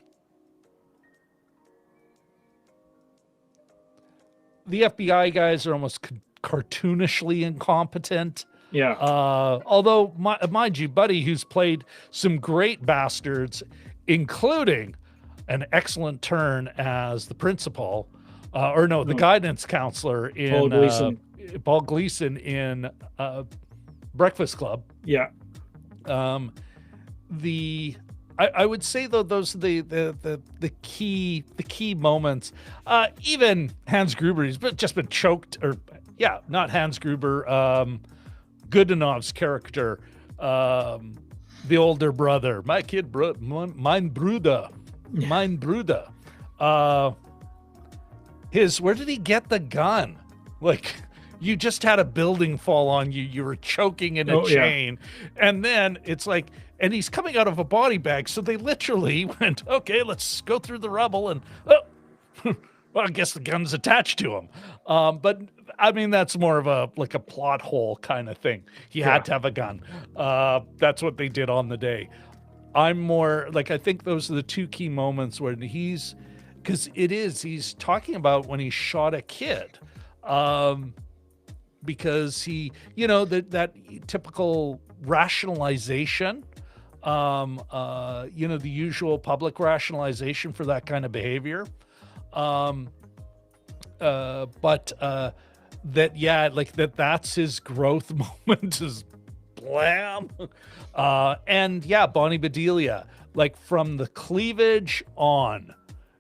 FBI guys are almost cartoonishly incompetent. Yeah. Although, mind you, Buddy, who's played some great bastards, including an excellent turn as the principal, the guidance counselor in Paul Gleason in Breakfast Club. Yeah. I would say though those are the key moments. Even Hans Gruber, he's just been choked, or not Hans Gruber. Godunov's character, the older brother, mein Bruder. Where did he get the gun? Like, you just had a building fall on you. You were choking in a chain. And then it's like, and he's coming out of a body bag. So they literally went, okay, let's go through the rubble. And, well, I guess the gun's attached to him. But I mean, that's more of a plot hole kind of thing. He had to have a gun. That's what they did on the day. I'm more like, I think those are the two key moments where he's talking about when he shot a kid. Because he, that typical rationalization, the usual public rationalization for that kind of behavior. That's his growth moment is blam. Bonnie Bedelia, like from the cleavage on,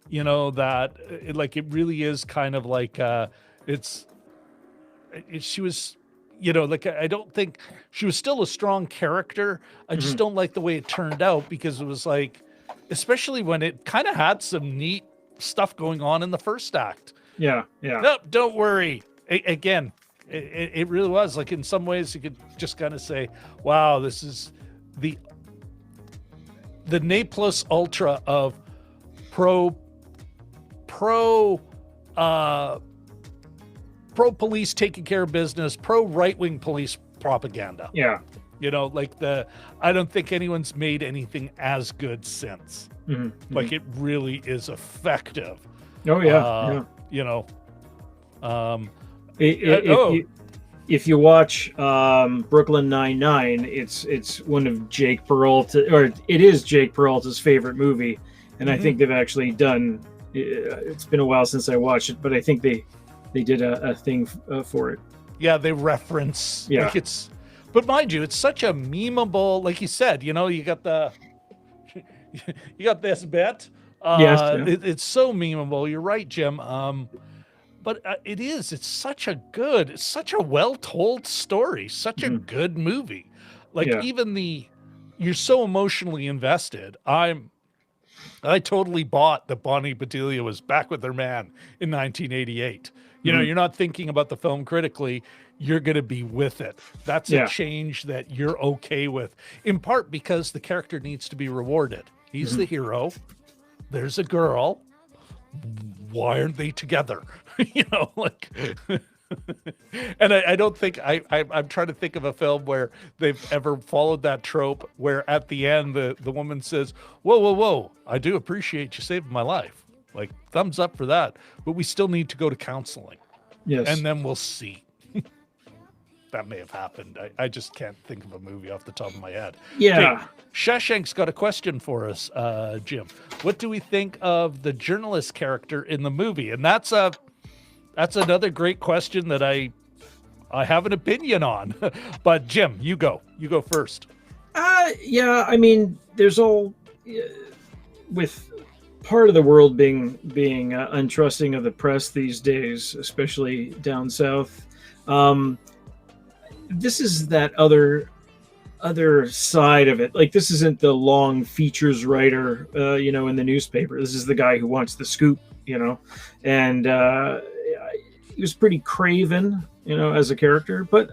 it really is kind of like, she was, I don't think she was still a strong character. I just don't like the way it turned out, because it was like, especially when it kind of had some neat stuff going on in the first act. Yeah. Nope, don't worry. Again, it really was like, in some ways you could just kind of say, wow, this is the ne plus ultra of pro police taking care of business, pro right-wing police propaganda. Yeah. I don't think anyone's made anything as good since. Mm-hmm. Like, it really is effective. Oh yeah. If you watch Brooklyn Nine-Nine, it's one of Jake Peralta, or it is Jake Peralta's favorite movie, and I think they've actually done. It's been a while since I watched it, but I think they did a thing for it. Yeah, they reference. Yeah, like but mind you, it's such a memeable. Like you said, you got this bit. Yes, it's so memeable. You're right, Jim. But it's such a well-told story, such a good movie. Like, even you're so emotionally invested. I totally bought that Bonnie Bedelia was back with her man in 1988. You're not thinking about the film critically. You're going to be with it. That's a change that you're okay with, in part because the character needs to be rewarded. He's the hero. There's a girl. Why aren't they together? And I don't think I'm trying to think of a film where they've ever followed that trope, where at the end the woman says, whoa, I do appreciate you saving my life. Like, thumbs up for that. But we still need to go to counseling. Yes. And then we'll see. That may have happened. I just can't think of a movie off the top of my head. Yeah. Okay, Shashank's got a question for us, Jim. What do we think of the journalist character in the movie? And that's another great question that I have an opinion on. But Jim, you go first. Yeah, I mean, there's all with part of the world being untrusting of the press these days, especially down south. This is that other side of it. Like, this isn't the long features writer, in the newspaper. This is the guy who wants the scoop, and he was pretty craven, as a character, but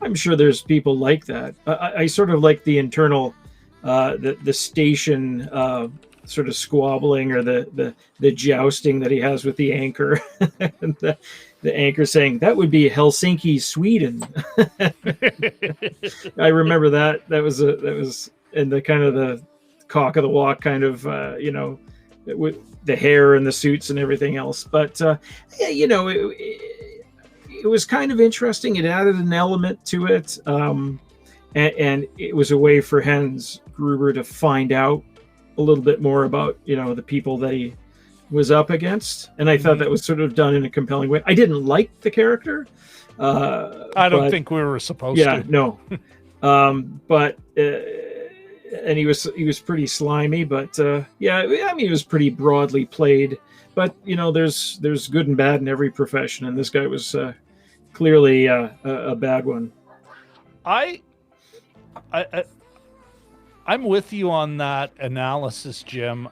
I'm sure there's people like that. I sort of like the internal, the station, sort of squabbling, or the jousting that he has with the anchor. And the anchor saying that would be Helsinki, Sweden. I remember that was in the kind of the cock of the walk kind of, with the hair and the suits and everything else. But it was kind of interesting. It added an element to it, and it was a way for Hans Gruber to find out a little bit more about the people that he was up against, and I thought that was sort of done in a compelling way. I didn't like the character. I don't think we were supposed to. Yeah, no. But and he was pretty slimy, but yeah, I mean, he was pretty broadly played. But there's good and bad in every profession, and this guy was clearly a bad one. I'm with you on that analysis, Jim.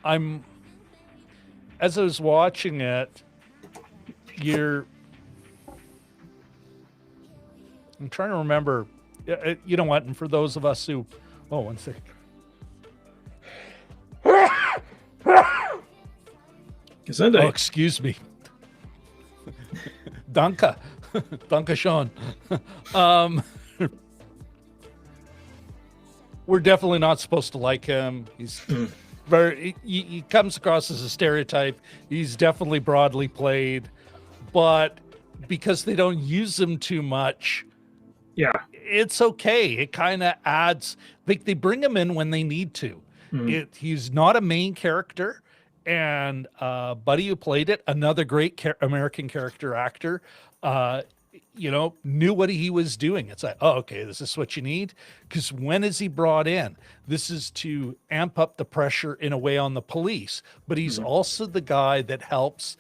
As I was watching it, I'm trying to remember. You know what? And for those of us who, one second. Oh, excuse me. Danke. Danke schon. We're definitely not supposed to like him. He's he comes across as a stereotype. He's definitely broadly played, but because they don't use him too much, it's okay. It kind of adds. They bring him in when they need to. He's not a main character, and Buddy, who played it, another great American character actor, knew what he was doing. It's like, oh, okay, this is what you need. Because when is he brought in? This is to amp up the pressure in a way on the police, but he's also the guy that helps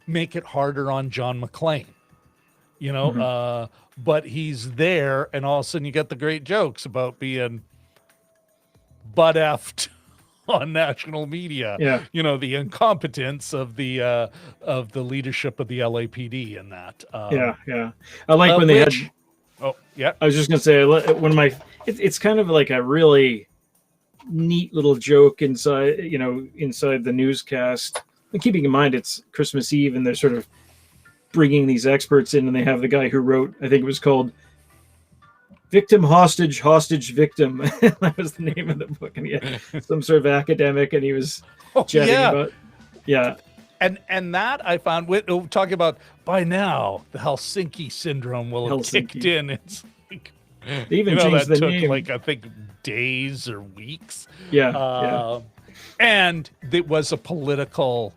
make it harder on John McClane. But he's there, and all of a sudden you get the great jokes about being butt effed on national media. The incompetence of the leadership of the LAPD and that. I like when they had. Oh yeah, I was just gonna say it's kind of like a really neat little joke inside the newscast. And keeping in mind it's Christmas Eve, and they're sort of bringing these experts in, and they have the guy who wrote, I think it was called Victim Hostage, Hostage Victim. That was the name of the book, and he had some sort of academic, and he was chatting about and that I found talking about by now the Helsinki syndrome will have kicked in. It's like, they even changed the name. Like I think days or weeks. And it was a political.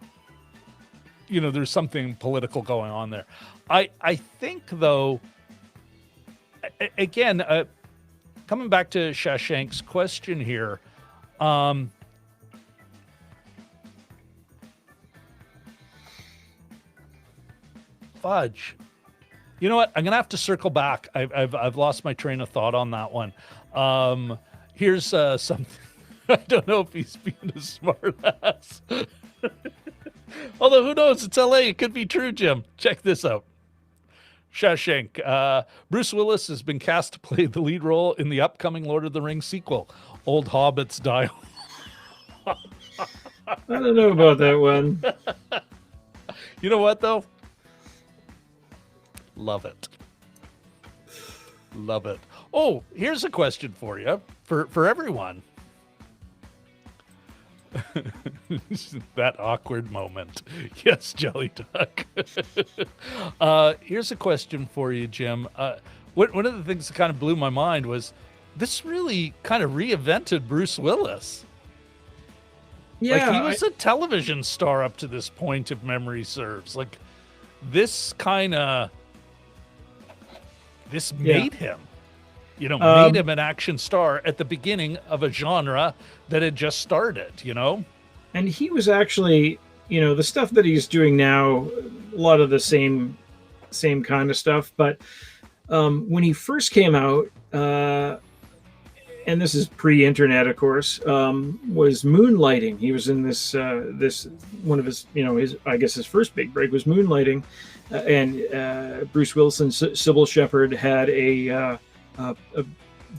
There's something political going on there. I think, though, again, coming back to Shashank's question here, fudge. You know what? I'm gonna have to circle back. I've lost my train of thought on that one. Here's something. I don't know if he's being a smart ass. Although, who knows? It's LA. It could be true, Jim. Check this out. Shashank. Bruce Willis has been cast to play the lead role in the upcoming Lord of the Rings sequel, Old Hobbits Die. I don't know about that one. You know what, though? Love it. Love it. Oh, here's a question for you, for everyone. That awkward moment. Yes, Jelly Duck. Here's a question for you, Jim. One of the things that kind of blew my mind was this really kind of reinvented Bruce Willis. Yeah, he was a television star up to this point, if memory serves. Like, this made him. Made him an action star at the beginning of a genre that had just started, And he was actually, the stuff that he's doing now, a lot of the same kind of stuff. But when he first came out, and this is pre-internet, of course, was Moonlighting. He was in this one of his, his first big break was Moonlighting, and Bruce Willis and Sybil Shepherd had a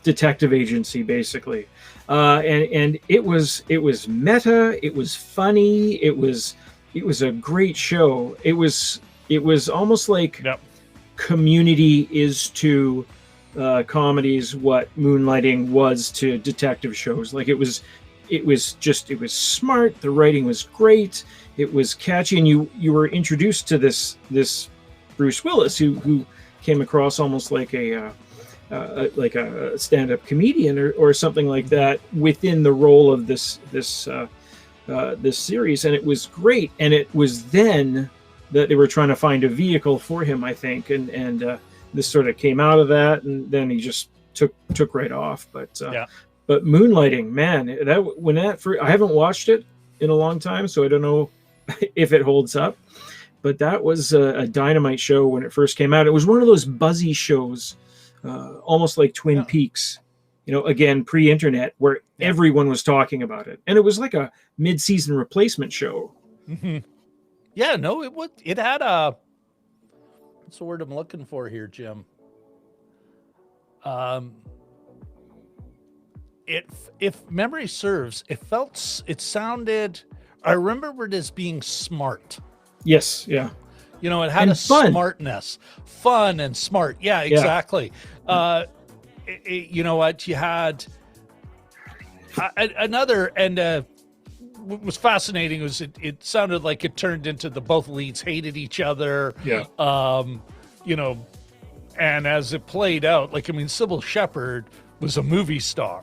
detective agency, basically, and it was meta. It was funny. It was a great show. It was almost like Community is to comedies what Moonlighting was to detective shows. Like it was smart. The writing was great. It was catchy, and you were introduced to this Bruce Willis who came across almost like a stand-up comedian or something like that within the role of this this series, and it was great. And it was then that they were trying to find a vehicle for him, I think, and this sort of came out of that, and then he just took right off. But Moonlighting, man, I haven't watched it in a long time, so I don't know if it holds up. But that was a dynamite show when it first came out. It was one of those buzzy shows, almost like Twin Peaks, again, pre-internet, where everyone was talking about it. And it was like a mid-season replacement show. Mm-hmm. Yeah, no, it had a, what's the word I'm looking for here, Jim? If memory serves, it sounded, I remember it as being smart. Yes, yeah. It had smartness, fun and smart. Yeah, exactly. Yeah. You know what? You had another, and what was fascinating was it sounded like it turned into both leads hated each other. Yeah. And as it played out, Sybil Shepherd was a movie star.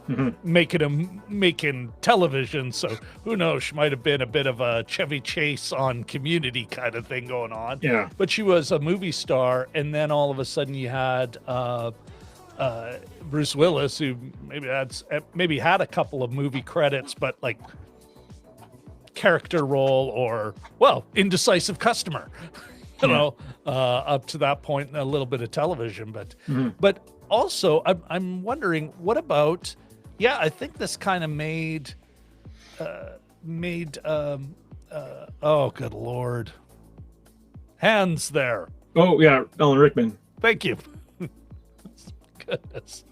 Mm-hmm. making television, so who knows, she might have been a bit of a Chevy Chase on Community kind of thing going on. Yeah, but she was a movie star, and then all of a sudden you had Bruce Willis, who maybe had a couple of movie credits, but like character role or indecisive customer, up to that point, and a little bit of television, but also I'm wondering, what about? Yeah, I think this kind of made oh, good Lord. Hands there. Oh, yeah, Alan Rickman. Thank you. Goodness.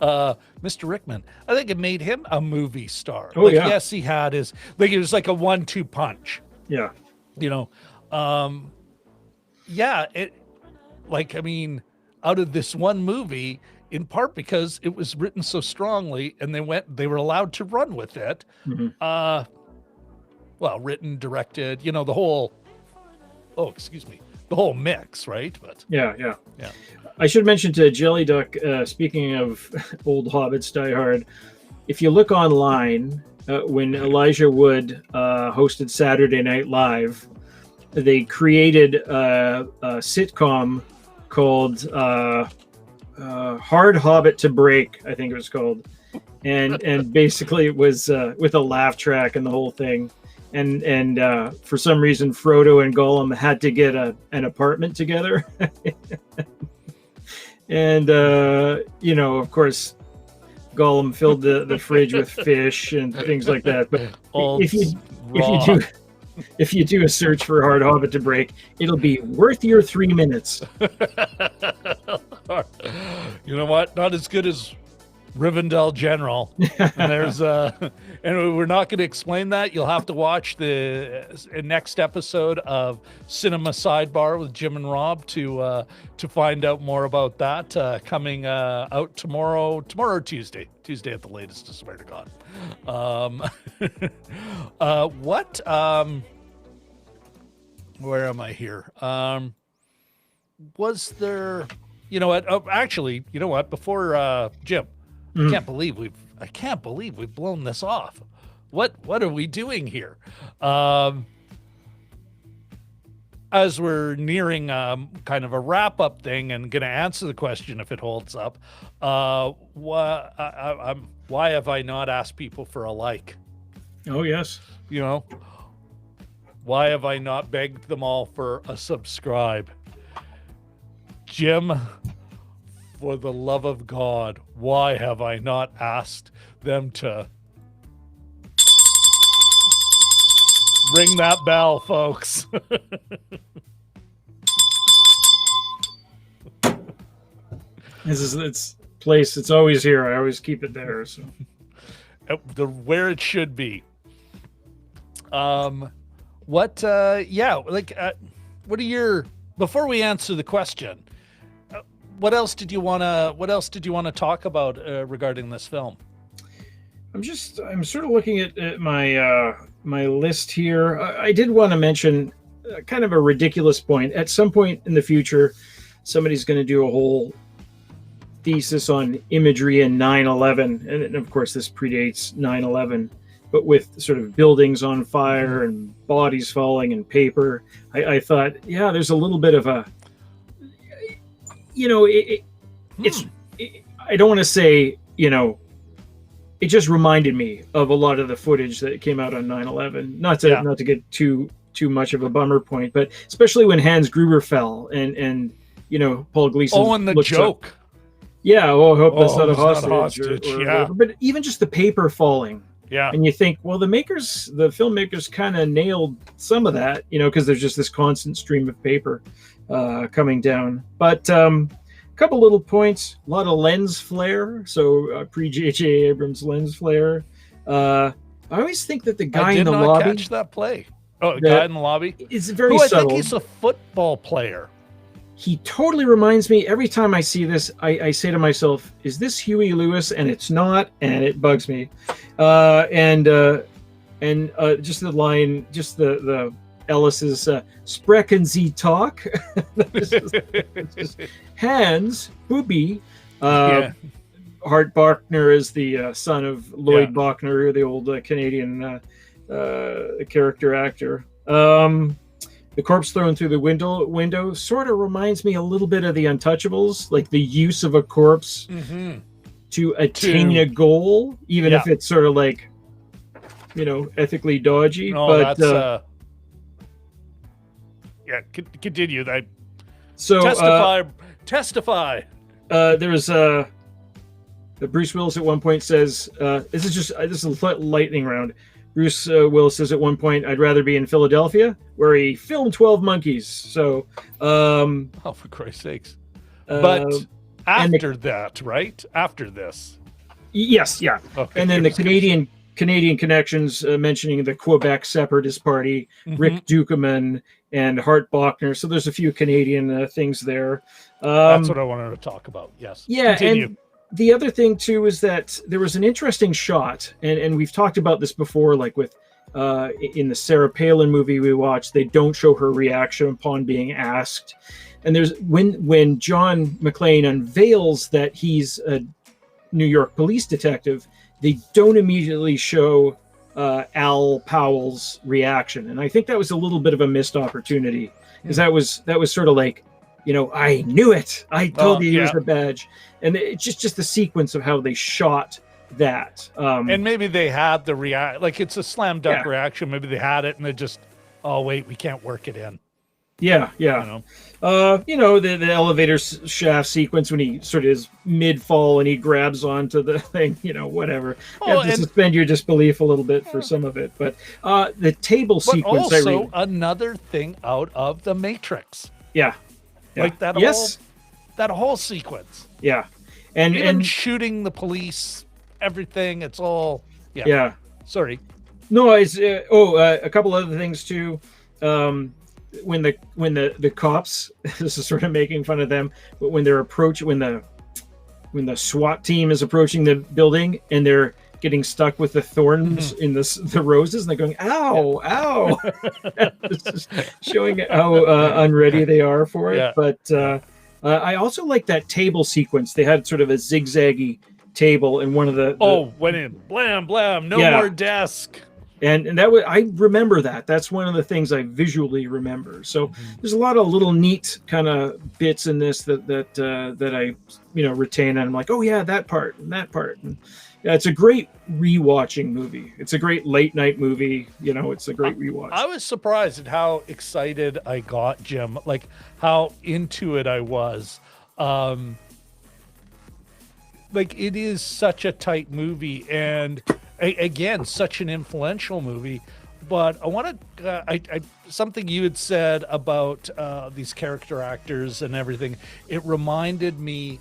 Mr. Rickman. I think it made him a movie star. Oh, yeah. Yes, he had it was like a 1-2 punch. Yeah. Out of this one movie, in part because it was written so strongly, and they were allowed to run with it. Mm-hmm. Written, directed, the whole mix, right? But yeah. I should mention to Jelly Duck, speaking of old hobbits die hard, if you look online, when Elijah Wood hosted Saturday Night Live, they created a sitcom called Hard Hobbit to Break, I think it was called, and basically it was with a laugh track and the whole thing, and for some reason Frodo and Gollum had to get an apartment together, and of course Gollum filled the fridge with fish and things like that. But if you do a search for Hard Hobbit to Break, it'll be worth your 3 minutes. You know what? Not as good as Rivendell General. And there's and we're not going to explain that. You'll have to watch the next episode of Cinema Sidebar with Jim and Rob to find out more about that. Coming out tomorrow or Tuesday at the latest, I swear to God. Where am I here? Was there? You know what? Oh, actually, you know what? Before Jim, I can't believe we've blown this off. What are we doing here? As we're nearing kind of a wrap up thing, and going to answer the question if it holds up. Why have I not asked people for a like? Oh yes. Why have I not begged them all for a subscribe? Jim, for the love of God, why have I not asked them to ring that bell, folks? It's place. It's always here. I always keep it there. So where it should be. What are your, before we answer the question, what else did you want to talk about regarding this film? I'm sort of looking at my my list here. I did want to mention kind of a ridiculous point. At some point in the future, somebody's going to do a whole thesis on imagery in 9/11, and of course this predates 9/11. but with sort of buildings on fire and bodies falling and paper. I thought, yeah, there's a little bit of a, I don't want to say, it just reminded me of a lot of the footage that came out on 9/11. Not to get too much of a bummer point, but especially when Hans Gruber fell and Paul Gleason. Oh, and the joke. Up, yeah. Oh, I hope that's not a it's hostage. Or whatever. But even just the paper falling. Yeah. And you think, well, the filmmakers kind of nailed some of that, because there's just this constant stream of paper coming down. But a couple little points, a lot of lens flare. So pre-J.J. Abrams lens flare. I always think that the guy in the lobby. I did not catch that play. Oh, the guy in the lobby? It's very subtle. I think he's a football player. He totally reminds me, every time I see this, I say to myself, is this Huey Lewis? And it's not, and it bugs me. And just the line, just the Ellis's Sprechen Sie talk. Hans, Booby. Hart Bachner is the son of Lloyd Bachner, the old Canadian character actor. The corpse thrown through the window sort of reminds me a little bit of the Untouchables, like the use of a corpse to attain a goal, even if it's sort of like, ethically dodgy. No, but that's continue. So testify. There's Bruce Willis at one point says, this is a lightning round. Bruce Willis says at one point, I'd rather be in Philadelphia, where he filmed 12 Monkeys. So, for Christ's sakes. But after that, right? After this. Yes, yeah. Okay, and then the Canadian connections, mentioning the Quebec Separatist Party, Rick Dukeman, and Hart Bachner. So there's a few Canadian things there. That's what I wanted to talk about. Yes. Yeah. Continue. And the other thing too is that there was an interesting shot, and we've talked about this before, like with in the Sarah Palin movie we watched, they don't show her reaction upon being asked. And there's when John McClane unveils that he's a New York police detective, they don't immediately show Al Powell's reaction, and I think that was a little bit of a missed opportunity, because that was sort of like, I knew it. I told you he was the badge. And it's just the sequence of how they shot that. And maybe they had the like it's a slam dunk reaction. Maybe they had it and they just, oh wait, we can't work it in. Yeah. The elevator shaft sequence when he sort of is mid fall and he grabs onto the thing, whatever. You have to suspend your disbelief a little bit for some of it. But the table sequence. But also another thing out of the Matrix. Yeah. Like that whole sequence. Yeah. And shooting the police, everything, it's all sorry. No, it's a couple other things too. When the cops, this is sort of making fun of them, but when they're when the SWAT team is approaching the building and they're getting stuck with the thorns in the roses, and they're going, ow, ow. Showing how unready they are for it. Yeah. But I also like that table sequence. They had sort of a zigzaggy table, and one of the went in, blam, blam, no more desk. And that was, I remember that. That's one of the things I visually remember. So there's a lot of little neat kind of bits in this that I retain, and I'm like, oh yeah, that part and that part. And yeah, it's a great rewatching movie. It's a great late night movie. It's a great rewatch. I was surprised at how excited I got, Jim. Like how into it I was. Like it is such a tight movie, and again, such an influential movie. But I want to, something you had said about these character actors and everything. It reminded me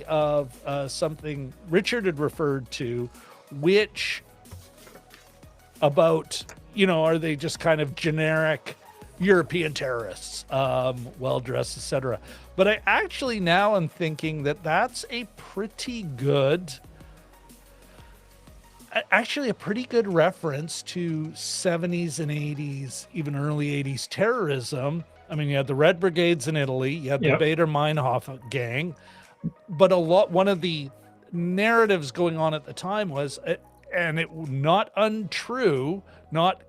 of something Richard had referred to, which about, are they just kind of generic European terrorists, well-dressed, etc. But I actually now am thinking that that's a pretty good reference to 70s and 80s, even early 80s terrorism. I mean, you had the Red Brigades in Italy, you had the Baader-Meinhof gang, but one of the narratives going on at the time was and it not untrue, not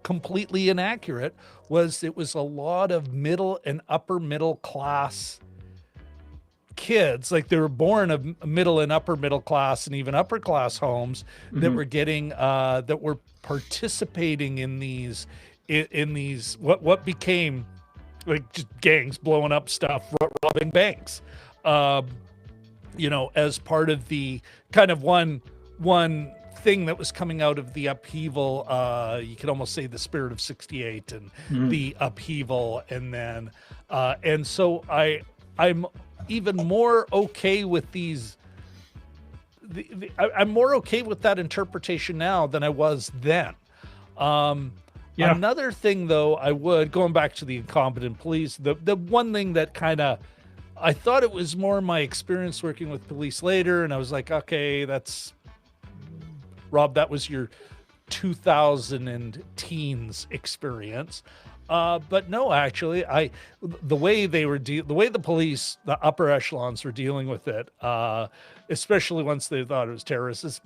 completely inaccurate, was it was a lot of middle and upper middle class kids, like they were born of middle and upper middle class and even upper class homes that were getting that were participating in these what became like just gangs blowing up stuff, robbing banks, as part of the kind of one thing that was coming out of the upheaval. You could almost say the spirit of 68 and the upheaval, and then and so I'm even more okay with these. I'm more okay with that interpretation now than I was then. Another thing, though, going back to the incompetent police, the one thing that kind of, I thought it was more my experience working with police later, and I was like, okay, that's, Rob, that was your 2000 and teens experience. But no, actually, the way the police, the upper echelons were dealing with it, especially once they thought it was terrorists, is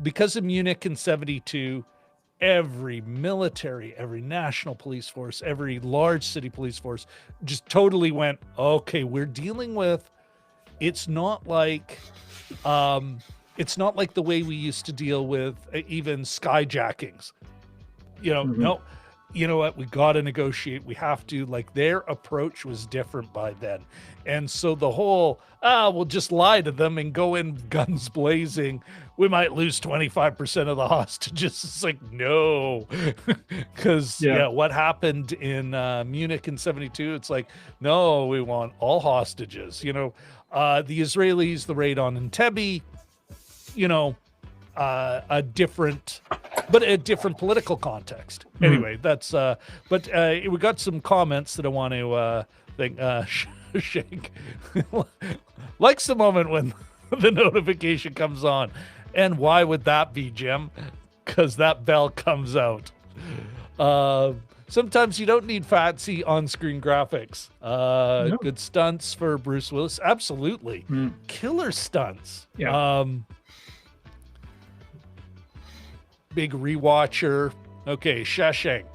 because of Munich in 72, every military, every national police force, every large city police force just totally went, okay, we're dealing with, it's not like the way we used to deal with even skyjackings. No, you know what? We got to negotiate. We have to, like, their approach was different by then. And so the whole, we'll just lie to them and go in guns blazing. We might lose 25% of the hostages. It's like, no, because what happened in Munich in 72, it's like, no, we want all hostages. The Israelis, the raid on Entebbe, a different political context. Anyway, that's but we got some comments that I want to think Shank likes the moment when the notification comes on. And why would that be, Jim? Because that bell comes out. Sometimes you don't need fancy on-screen graphics. No. Good stunts for Bruce Willis. Absolutely. Killer stunts. Yeah. Big rewatcher. Okay, Shashank.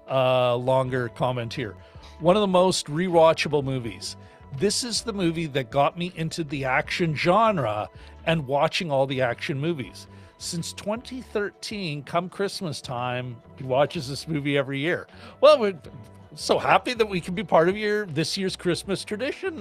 Longer comment here. One of the most rewatchable movies. This is the movie that got me into the action genre and watching all the action movies. Since 2013, come Christmas time, he watches this movie every year. Well, we're so happy that we can be part of this year's Christmas tradition,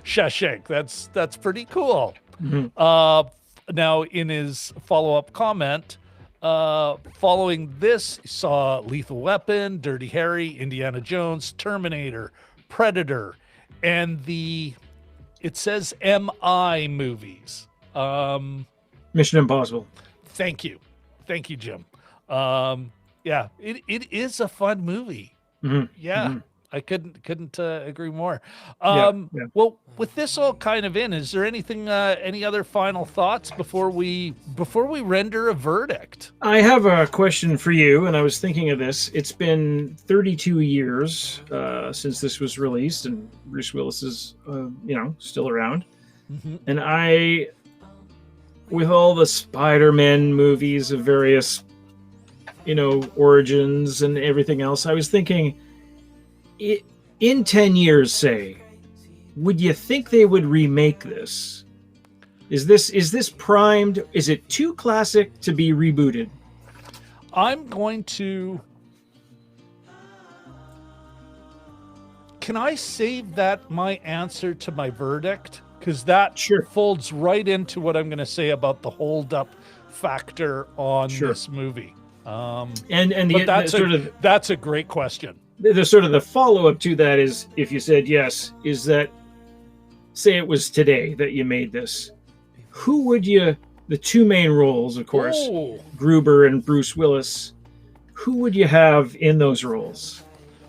Shashank. That's pretty cool. Now, in his follow-up comment, following this, he saw Lethal Weapon, Dirty Harry, Indiana Jones, Terminator, Predator, and it says MI movies. Mission Impossible. Thank you, Jim. It is a fun movie. I couldn't agree more. Well, with this all kind of is there anything, any other final thoughts before we render a verdict? I have a question for you, and I was thinking of this. It's been 32 years since this was released, and Bruce Willis is, still around. And with all the Spider-Man movies of various, origins and everything else, I was thinking, in 10 years, say, would you think they would remake this? Is this primed? Is it too classic to be rebooted? I'm going to... Can I save my answer to my verdict? Because that folds right into what I'm going to say about the hold-up factor on this movie. That's a great question. The sort of the follow-up to that is, if you said yes, is that, say it was today that you made this, who would you, the two main roles, of course, Gruber and Bruce Willis, who would you have in those roles?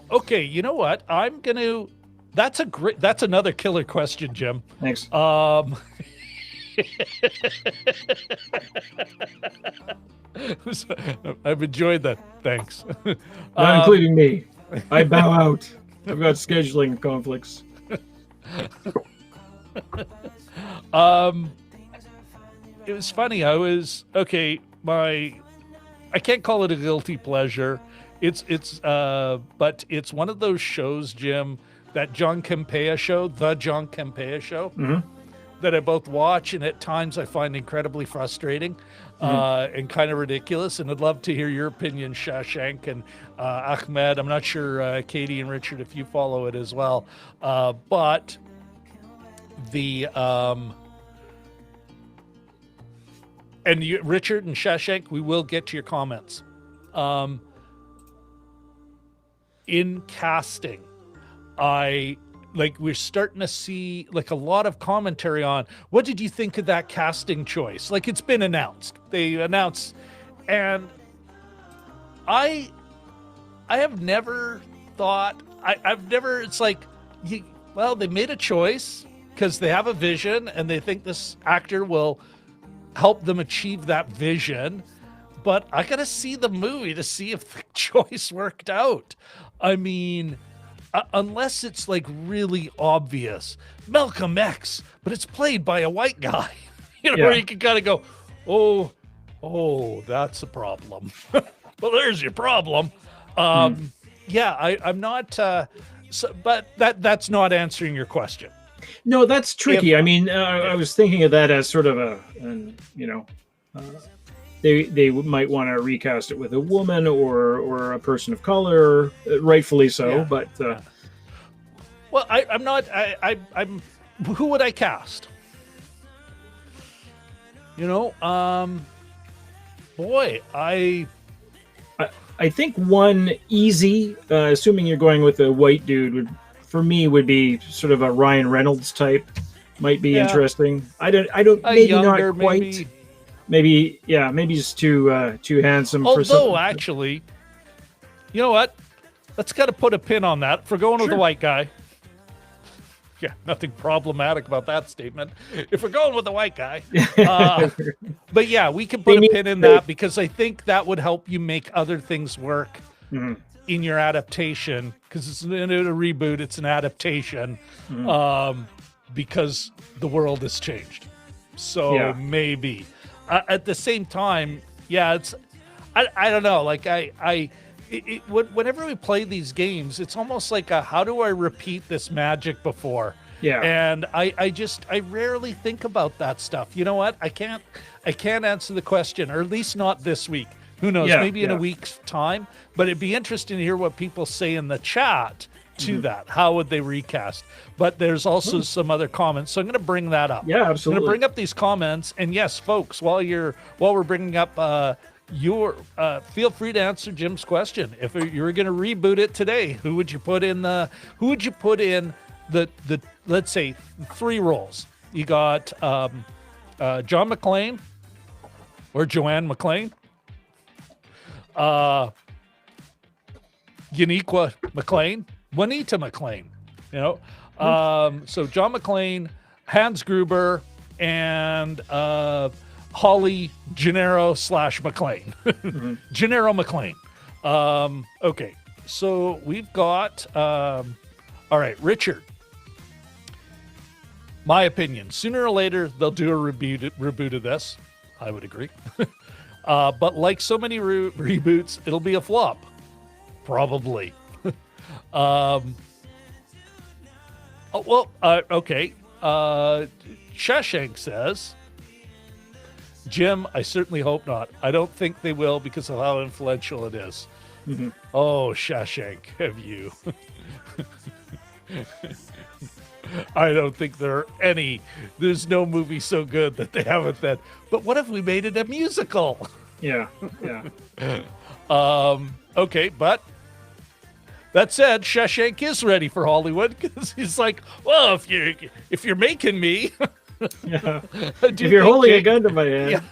Okay, you know what? That's another killer question, Jim. Thanks. I've enjoyed that. Thanks. Not including me. I bow out. I've got scheduling conflicts. it was funny. I was okay. I can't call it a guilty pleasure. But it's one of those shows, Jim, that John Campea show, the John Campea show, that I both watch and at times I find incredibly frustrating and kind of ridiculous. And I'd love to hear your opinion, Shashank and Ahmed. I'm not sure, Katie and Richard, if you follow it as well. But the and you, Richard and Shashank, we will get to your comments. In casting, we're starting to see like a lot of commentary on what did you think of that casting choice? Like, it's been announced. They announced, and I have never thought, I've never, it's like, well, they made a choice because they have a vision and they think this actor will help them achieve that vision. But I got to see the movie to see if the choice worked out. I mean, unless it's like really obvious, Malcolm X, but it's played by a white guy, where you can kind of go, oh, that's a problem. Well, there's your problem. Yeah, I'm not, but that's not answering your question. No, that's tricky. I mean, I was thinking of that as sort of they might want to recast it with a woman or a person of color, rightfully so. Yeah. But well, I'm not. I'm. Who would I cast? Boy, I think one easy, assuming you're going with a white dude, would be sort of a Ryan Reynolds type. Might be interesting. I don't. Maybe younger, not quite. Maybe he's too handsome. Although, actually, you know what? Let's kind of put a pin on that. If we're going with a white guy, nothing problematic about that statement. If we're going with a white guy, but yeah, we can put a pin in that because I think that would help you make other things work in your adaptation. Because it's a reboot, it's an adaptation, because the world has changed. So maybe. At the same time, it's, I don't know. Like whenever we play these games, it's almost like how do I repeat this magic before? Yeah. And I rarely think about that stuff. You know what? I can't answer the question, or at least not this week. Who knows? Maybe in a week's time. But it'd be interesting to hear what people say in the chat to that. How would they recast? But there's also some other comments, so I'm going to bring that up. Yeah, absolutely. I'm going to bring up these comments, and yes, folks, while we're bringing up feel free to answer Jim's question. If you were going to reboot it today, who would you put in the let's say 3 roles? You got John McClane or Joanne McClane, Uniqua McClane, Juanita McClane, so John McClane, Hans Gruber, and Holly Gennaro / McClane. Gennaro McClane. Okay, so we've got all right, Richard. My opinion, sooner or later they'll do a reboot of this. I would agree. But like so many reboots, it'll be a flop. Probably. Okay. Shashank says, Jim, I certainly hope not. I don't think they will because of how influential it is. Oh, Shashank, have you? I don't think there's no movie so good that they haven't been. But what if we made it a musical? Yeah. Okay, but that said, Shashank is ready for Hollywood because he's like, well, if you're making me, if you're holding a gun to my head,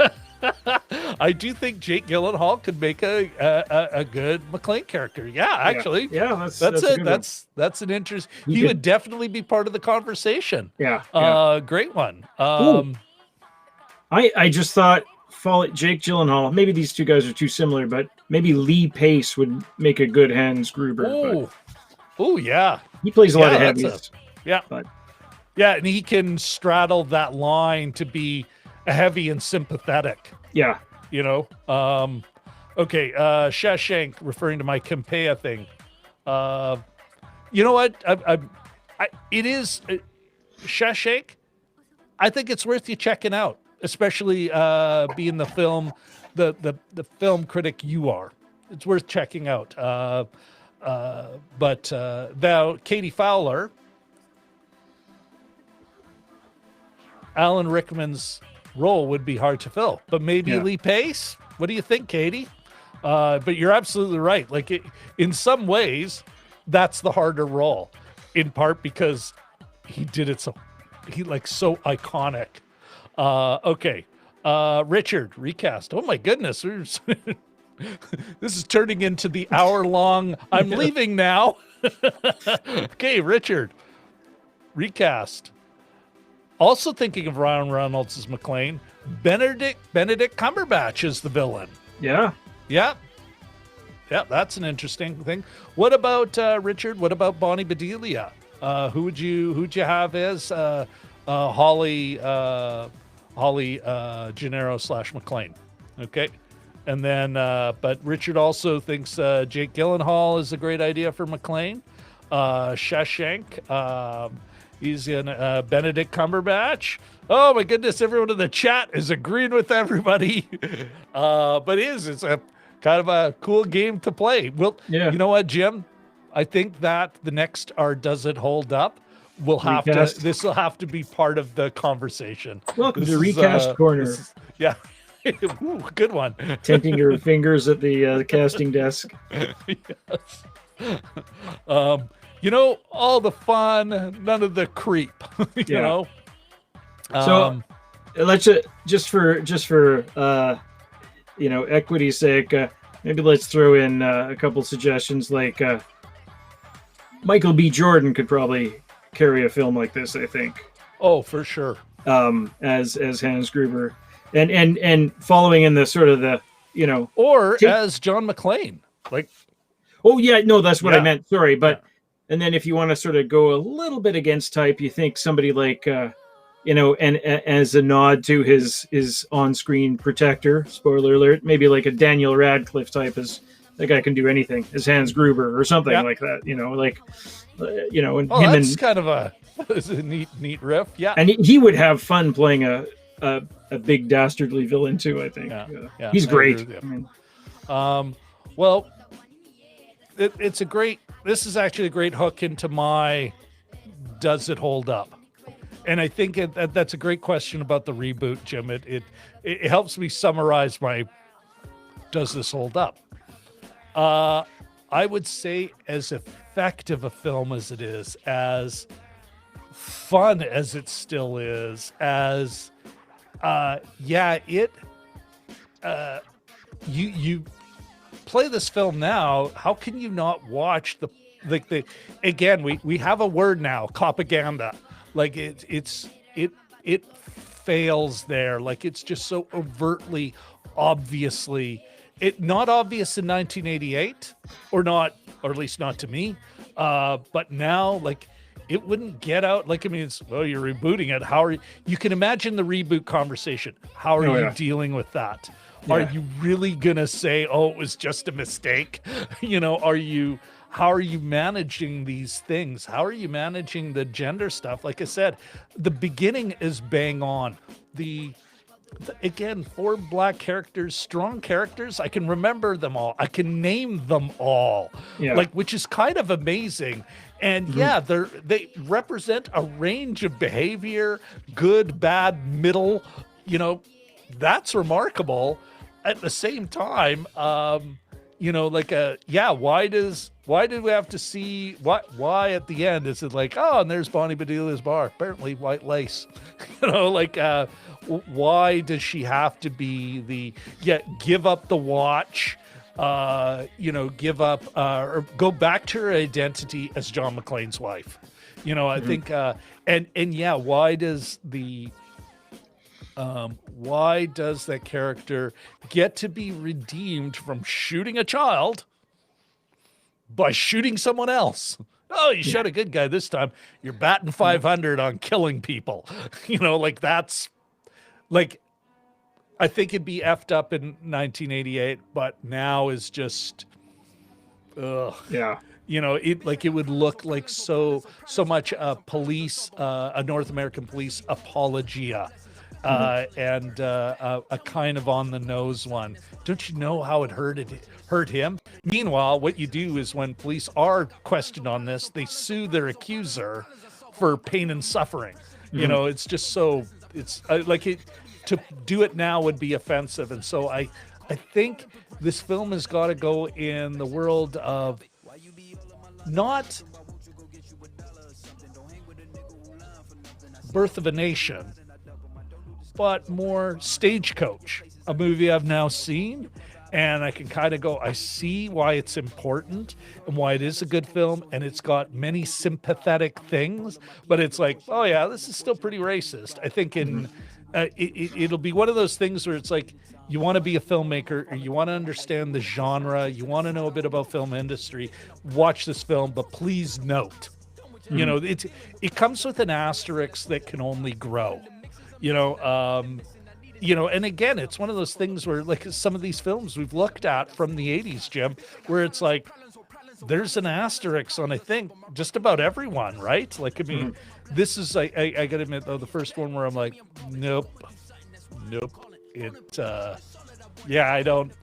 I do think Jake Gyllenhaal could make a good McClane character. Yeah, actually, that's it. That's an interest. He would definitely be part of the conversation. Yeah. Great one. I just thought Jake Gyllenhaal. Maybe these two guys are too similar, but maybe Lee Pace would make a good Hans Gruber. Oh, yeah. He plays a lot of heavies. And he can straddle that line to be heavy and sympathetic. Yeah. You know. Okay. Shashank, referring to my Kempea thing. You know what? It is Shashank. I think it's worth you checking out, especially being the film critic you are. It's worth checking out. But now Katie Fowler, Alan Rickman's role would be hard to fill, but maybe Lee Pace. What do you think, Katie? But you're absolutely right. Like in some ways, that's the harder role, in part because he did it so iconic. Okay. Richard, recast. Oh my goodness. This is turning into the hour-long, I'm leaving now. Okay, Richard, recast. Also thinking of Ryan Reynolds as McClane. Benedict Cumberbatch is the villain. Yeah. Yeah, that's an interesting thing. What about Richard? What about Bonnie Bedelia? Who'd you have as Holly Gennaro / McClane? Okay. And then, but Richard also thinks Jake Gyllenhaal is a great idea for McClane. Shashank, he's in Benedict Cumberbatch. Oh my goodness, everyone in the chat is agreeing with everybody. But it's a kind of a cool game to play. Well, you know what, Jim? I think that the next Does It Hold Up? This will have to be part of the converation. Welcome to Recast Corner. Yeah. Ooh, good one. Tempting your fingers at the casting desk. Yes. You know, all the fun, none of the creep. You know. So let's just for equity's sake, maybe let's throw in a couple suggestions. Like Michael B. Jordan could probably carry a film like this, I think. Oh, for sure. As Hans Gruber. And following in the sort of the, as John McClane, like, that's what I meant. Sorry, but and then if you want to sort of go a little bit against type, you think somebody like, and as a nod to his on-screen protector, spoiler alert, maybe like a Daniel Radcliffe type, as that guy can do anything, as Hans Gruber or something like that. And that's kind of a neat riff. Yeah, and he would have fun playing a big dastardly villain too, I think. He's great. Well, this is actually a great hook into my Does It Hold Up? And I think that's a great question about the reboot, Jim. It helps me summarize my Does This Hold Up? I would say as effective a film as it is, as fun as it still is, as you play this film now, how can you not watch the again, we have a word now, propaganda. Like it fails there. Like it's just so overtly, obviously, not obvious in 1988 or at least not to me. But now, like, it wouldn't get out. Like, I mean, you're rebooting it. How are you can imagine the reboot conversation. How are you dealing with that? Yeah. Are you really going to say, it was just a mistake? How are you managing these things? How are you managing the gender stuff? Like I said, the beginning is bang on. Again, 4 black characters, strong characters. I can remember them all. I can name them all. Yeah. Like, which is kind of amazing. And they represent a range of behavior, good, bad, middle. That's remarkable. At the same time, why did we have to see why at the end is it like, and there's Bonnie Bedelia's bar, apparently white lace, why does she have to be give up the watch, give up or go back to her identity as John McClane's wife? I think why does that character get to be redeemed from shooting a child by shooting someone else? You shot a good guy this time. You're batting 500 on killing people. That's like I think it'd be effed up in 1988, but now is just, ugh. Yeah. You know, it would look like so much a North American police apologia, and a kind of on the nose one. Don't you know how it hurt him? Meanwhile, what you do is when police are questioned on this, they sue their accuser for pain and suffering. You know, it's just so to do it now would be offensive, and so I think this film has got to go in the world of not Birth of a Nation, but more Stagecoach, a movie I've now seen, and I can kind of go, I see why it's important and why it is a good film, and it's got many sympathetic things, but it's like, oh yeah, this is still pretty racist. I think it'll be one of those things where it's like, you want to be a filmmaker, or you want to understand the genre, you want to know a bit about film industry, watch this film, but please note, you know, it comes with an asterisk that can only grow, you know, and again, it's one of those things where, like, some of these films we've looked at from the 80s, Jim, where it's like, there's an asterisk on, I think, just about everyone, right? Like, I mean, this is, I gotta admit, though, the first one where I'm like, nope.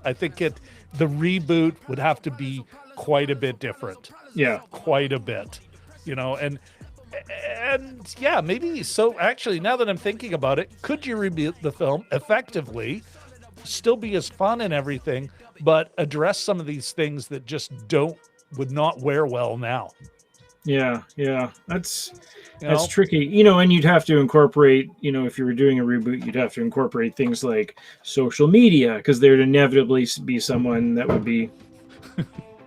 I think the reboot would have to be quite a bit different. Yeah. Quite a bit, you know, and yeah, maybe. So actually, now that I'm thinking about it, could you reboot the film effectively, still be as fun and everything, but address some of these things that just would not wear well now? Yeah. That's tricky, you know, and you'd have to incorporate, you know, if you were doing a reboot, you'd have to incorporate things like social media, because there'd inevitably be someone that would be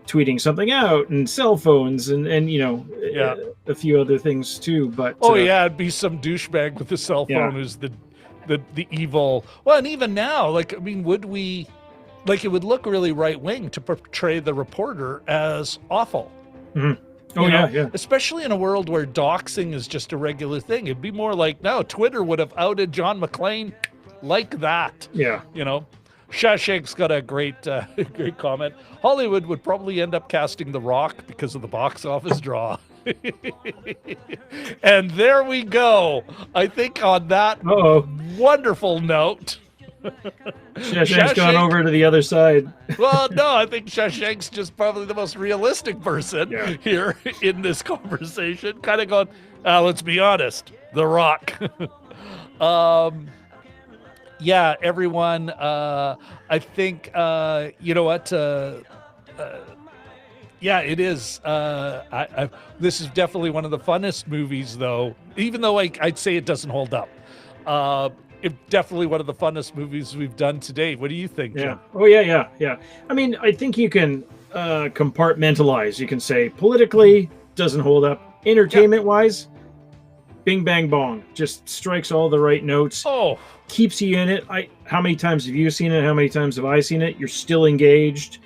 tweeting something out, and cell phones, and you know, a few other things too. But it'd be some douchebag with a cell phone who's the evil. Well, and even now, like, I mean, would we, like, it would look really right wing to portray the reporter as awful. Mm-hmm. Oh, yeah. Especially in a world where doxing is just a regular thing. It'd be more like, no, Twitter would have outed John McClane like that. Yeah. You know, Shawshank's got a great comment. Hollywood would probably end up casting The Rock because of the box office draw. And there we go. I think on that wonderful note, Shawshank's gone over to the other side. Well, no, I think Shawshank's just probably the most realistic person here in this conversation. Kind of going, let's be honest, The Rock. Yeah, everyone. I think you know what. Yeah, it is. This is definitely one of the funnest movies, though. Even though I'd say it doesn't hold up. It's definitely one of the funnest movies we've done today. What do you think, Jim? Oh, yeah. I mean, I think you can compartmentalize. You can say politically doesn't hold up. Entertainment-wise, bing, bang, bong. Just strikes all the right notes. Oh. Keeps you in it. How many times have you seen it? How many times have I seen it? You're still engaged.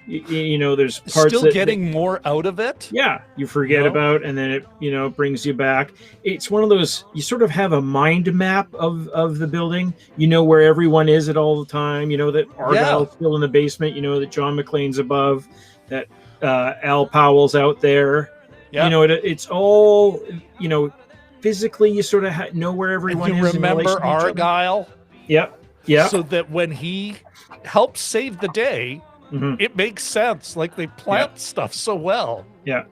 You know, there's parts still getting more out of it. Yeah, you forget about, and then it, you know, brings you back. It's one of those, you sort of have a mind map of the building. You know where everyone is at all the time. You know that Argyle's still in the basement. You know that John McClane's above. That Al Powell's out there. Yeah. You know, it's all, you know, physically you sort of know where everyone is. Remember Argyle? Yep. So that when he helps save the day, it makes sense. Like, they plant stuff so well. Yeah.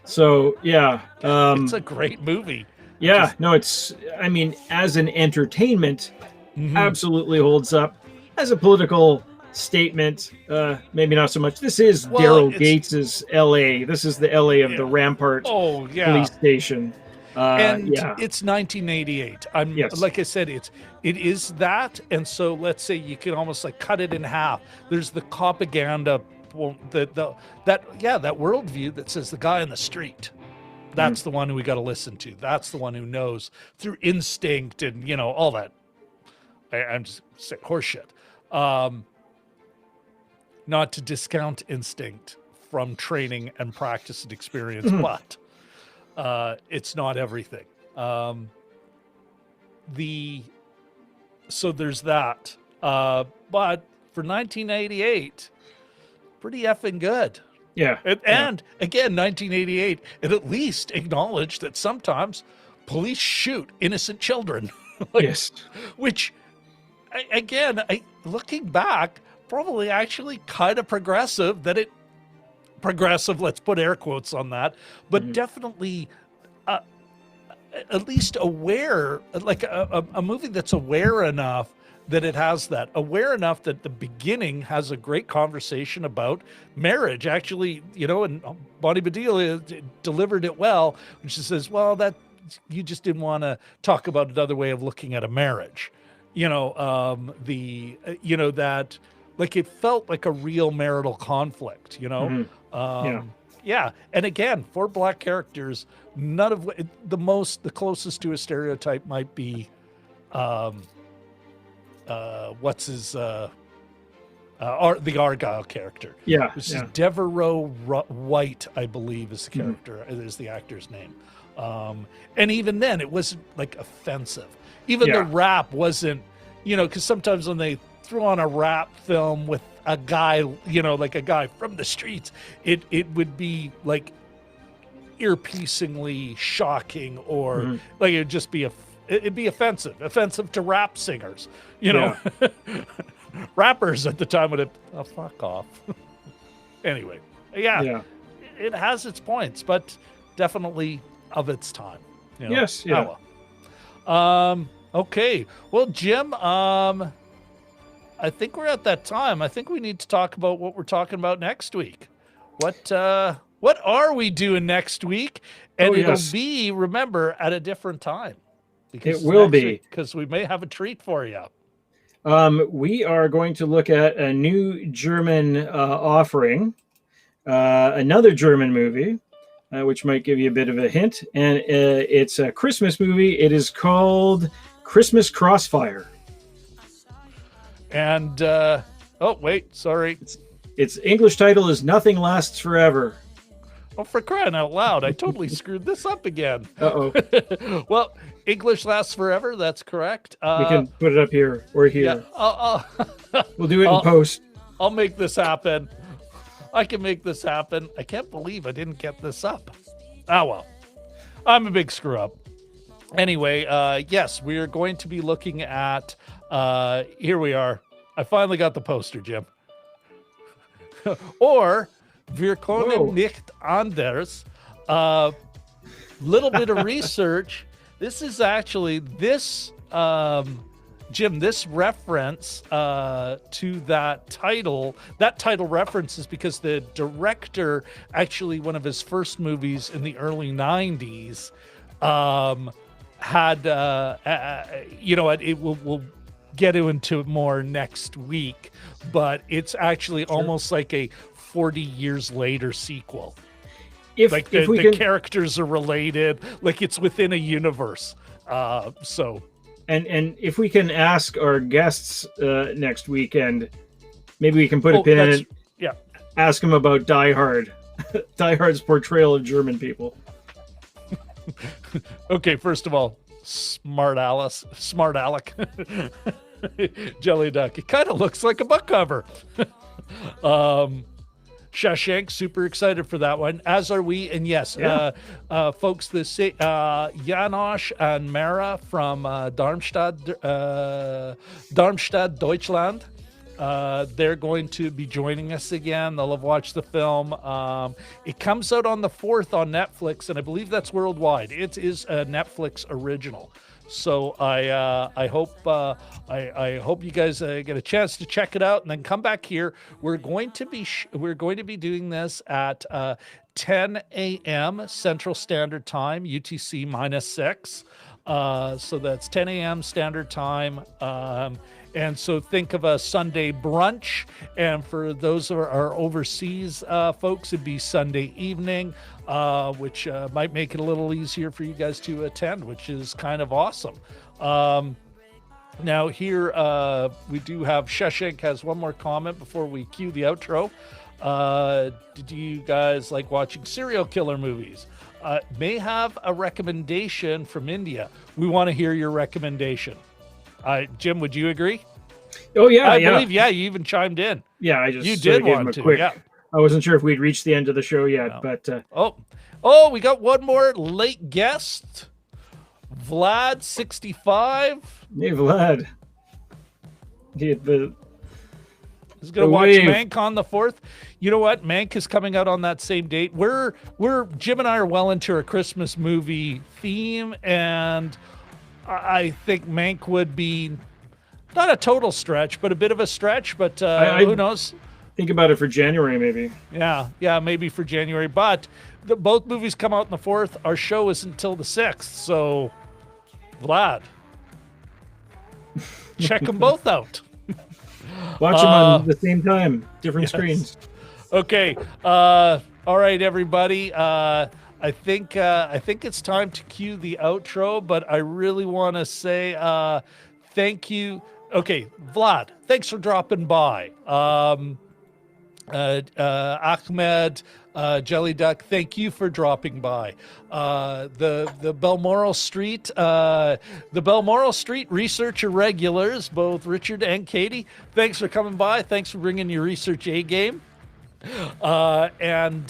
So, it's a great movie. Yeah. It's, I mean, as an entertainment, absolutely holds up. As a political statement, maybe not so much. This is Daryl Gates's LA. This is the LA of the Rampart police station. It's 1988. Like I said, it is that, and so let's say you can almost like cut it in half. There's the propaganda, that worldview that says the guy on the street, that's the one who we got to listen to. That's the one who knows through instinct and, you know, all that. I'm just saying horseshit. Not to discount instinct from training and practice and experience, but it's not everything. So there's that. But for 1988, pretty effing good. Yeah. And again, 1988, it at least acknowledged that sometimes police shoot innocent children. Yes. Which, again, looking back, probably actually kind of progressive progressive, let's put air quotes on that, but definitely at least aware, like a movie that's aware enough that it has that, aware enough that the beginning has a great conversation about marriage. Actually, and Bonnie Bedelia delivered it well, when she says, well, that you just didn't want to talk about another way of looking at a marriage. That, like, it felt like a real marital conflict, Yeah. And again, for black characters, none of the closest to a stereotype might be, what's his, the Argyle character. Yeah. This is Devereaux White, I believe, is the character, is the actor's name. And even then, it wasn't like offensive. Even the rap wasn't, because sometimes when they throw on a rap film with a guy, like a guy from the streets, it would be like ear-piercingly shocking, or like it'd just be it'd be offensive to rap singers. Rappers at the time would have, oh, fuck off. Anyway, it has its points, but definitely of its time. Yes. Yeah. Okay. Well, Jim, I think we're at that time. I think we need to talk about what we're talking about next week. What are we doing next week? And it'll be, remember, at a different time. It will be, because we may have a treat for you. We are going to look at a new German offering, another German movie, which might give you a bit of a hint. And it's a Christmas movie. It is called Christmas Crossfire. And, oh, wait, sorry. Its English title is Nothing Lasts Forever. Oh, for crying out loud. I totally screwed this up again. Uh-oh. Well, English lasts forever. That's correct. We can put it up here or here. Yeah, we'll do it in post. I'll make this happen. I can make this happen. I can't believe I didn't get this up. Oh, well. I'm a big screw up. Anyway, yes, we are going to be looking at, here we are. I finally got the poster, Jim. Or, Wir können nicht anders. Little bit of research. This is actually, Jim, this reference to that title references because the director, actually one of his first movies in the early 90s, had, we'll get into it more next week, but it's actually almost like a 40 years later sequel. If the characters are related, like it's within a universe. So. And if we can ask our guests next weekend, maybe we can put a pin in it. Yeah. Ask them about Die Hard. Die Hard's portrayal of German people. Okay, first of all, smart Alec. Jelly Duck. It kind of looks like a book cover. Shawshank, super excited for that one, as are we. And yes, folks, Janosch and Mara from Darmstadt, Deutschland, they're going to be joining us again. They'll have watched the film. It comes out on the 4th on Netflix, and I believe that's worldwide. It is a Netflix original. So I hope you guys get a chance to check it out, and then come back here. We're going to be doing this at 10 a.m. Central Standard Time, UTC -6. So that's 10 a.m. Standard Time. And so think of a Sunday brunch. And for those who are overseas folks, it'd be Sunday evening, which might make it a little easier for you guys to attend, which is kind of awesome. Now here we do have Shawshank has one more comment before we cue the outro. Do you guys like watching serial killer movies? May have a recommendation from India. We want to hear your recommendation. Jim, would you agree? Oh yeah, I believe, you even chimed in. Yeah, I just You sort of did gave him want a to, quick. yeah. I wasn't sure if we'd reached the end of the show yet, No. but Oh, we got one more late guest. Vlad 65. hey, Vlad. He's gonna The watch wave. Mank on the 4th. You know what? Mank is coming out on that same date. We're Jim and I are well into a Christmas movie theme, and I think Mank would be not a total stretch, but a bit of a stretch. But who knows? Think about it for January, maybe. Yeah, maybe for January. But both movies come out on the 4th. Our show isn't until the 6th, so Vlad, check them both out. Watch them on the same time, different screens. Okay. All right, everybody. I think it's time to cue the outro, but I really want to say thank you. Okay, Vlad, thanks for dropping by. Ahmed, Jelly Duck, thank you for dropping by. The Balmoral Street researcher regulars, both Richard and Katie, thanks for coming by. Thanks for bringing your research A game. And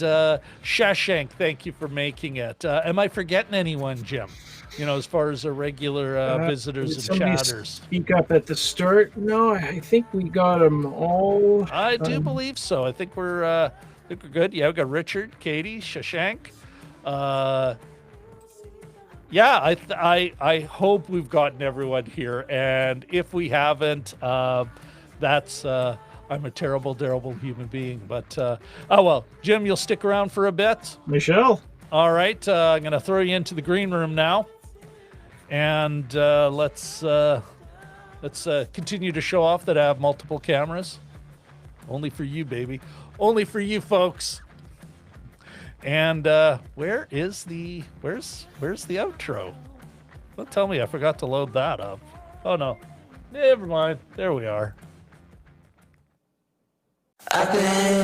Shashank, thank you for making it. Am I forgetting anyone, Jim? As far as the regular visitors and somebody chatters. Speak up at the start. No, I think we got them all. I do believe so. I think we're good. Yeah, we got Richard, Katie, Shashank. Yeah, I hope we've gotten everyone here, and if we haven't, that's I'm a terrible human being. But oh well, Jim, you'll stick around for a bit. Michelle. All right, I'm gonna throw you into the green room now, and let's continue to show off that I have multiple cameras. Only for you, baby. Only for you, folks. And where's the outro? Don't tell me I forgot to load that up. Oh no, never mind. There we are. I've been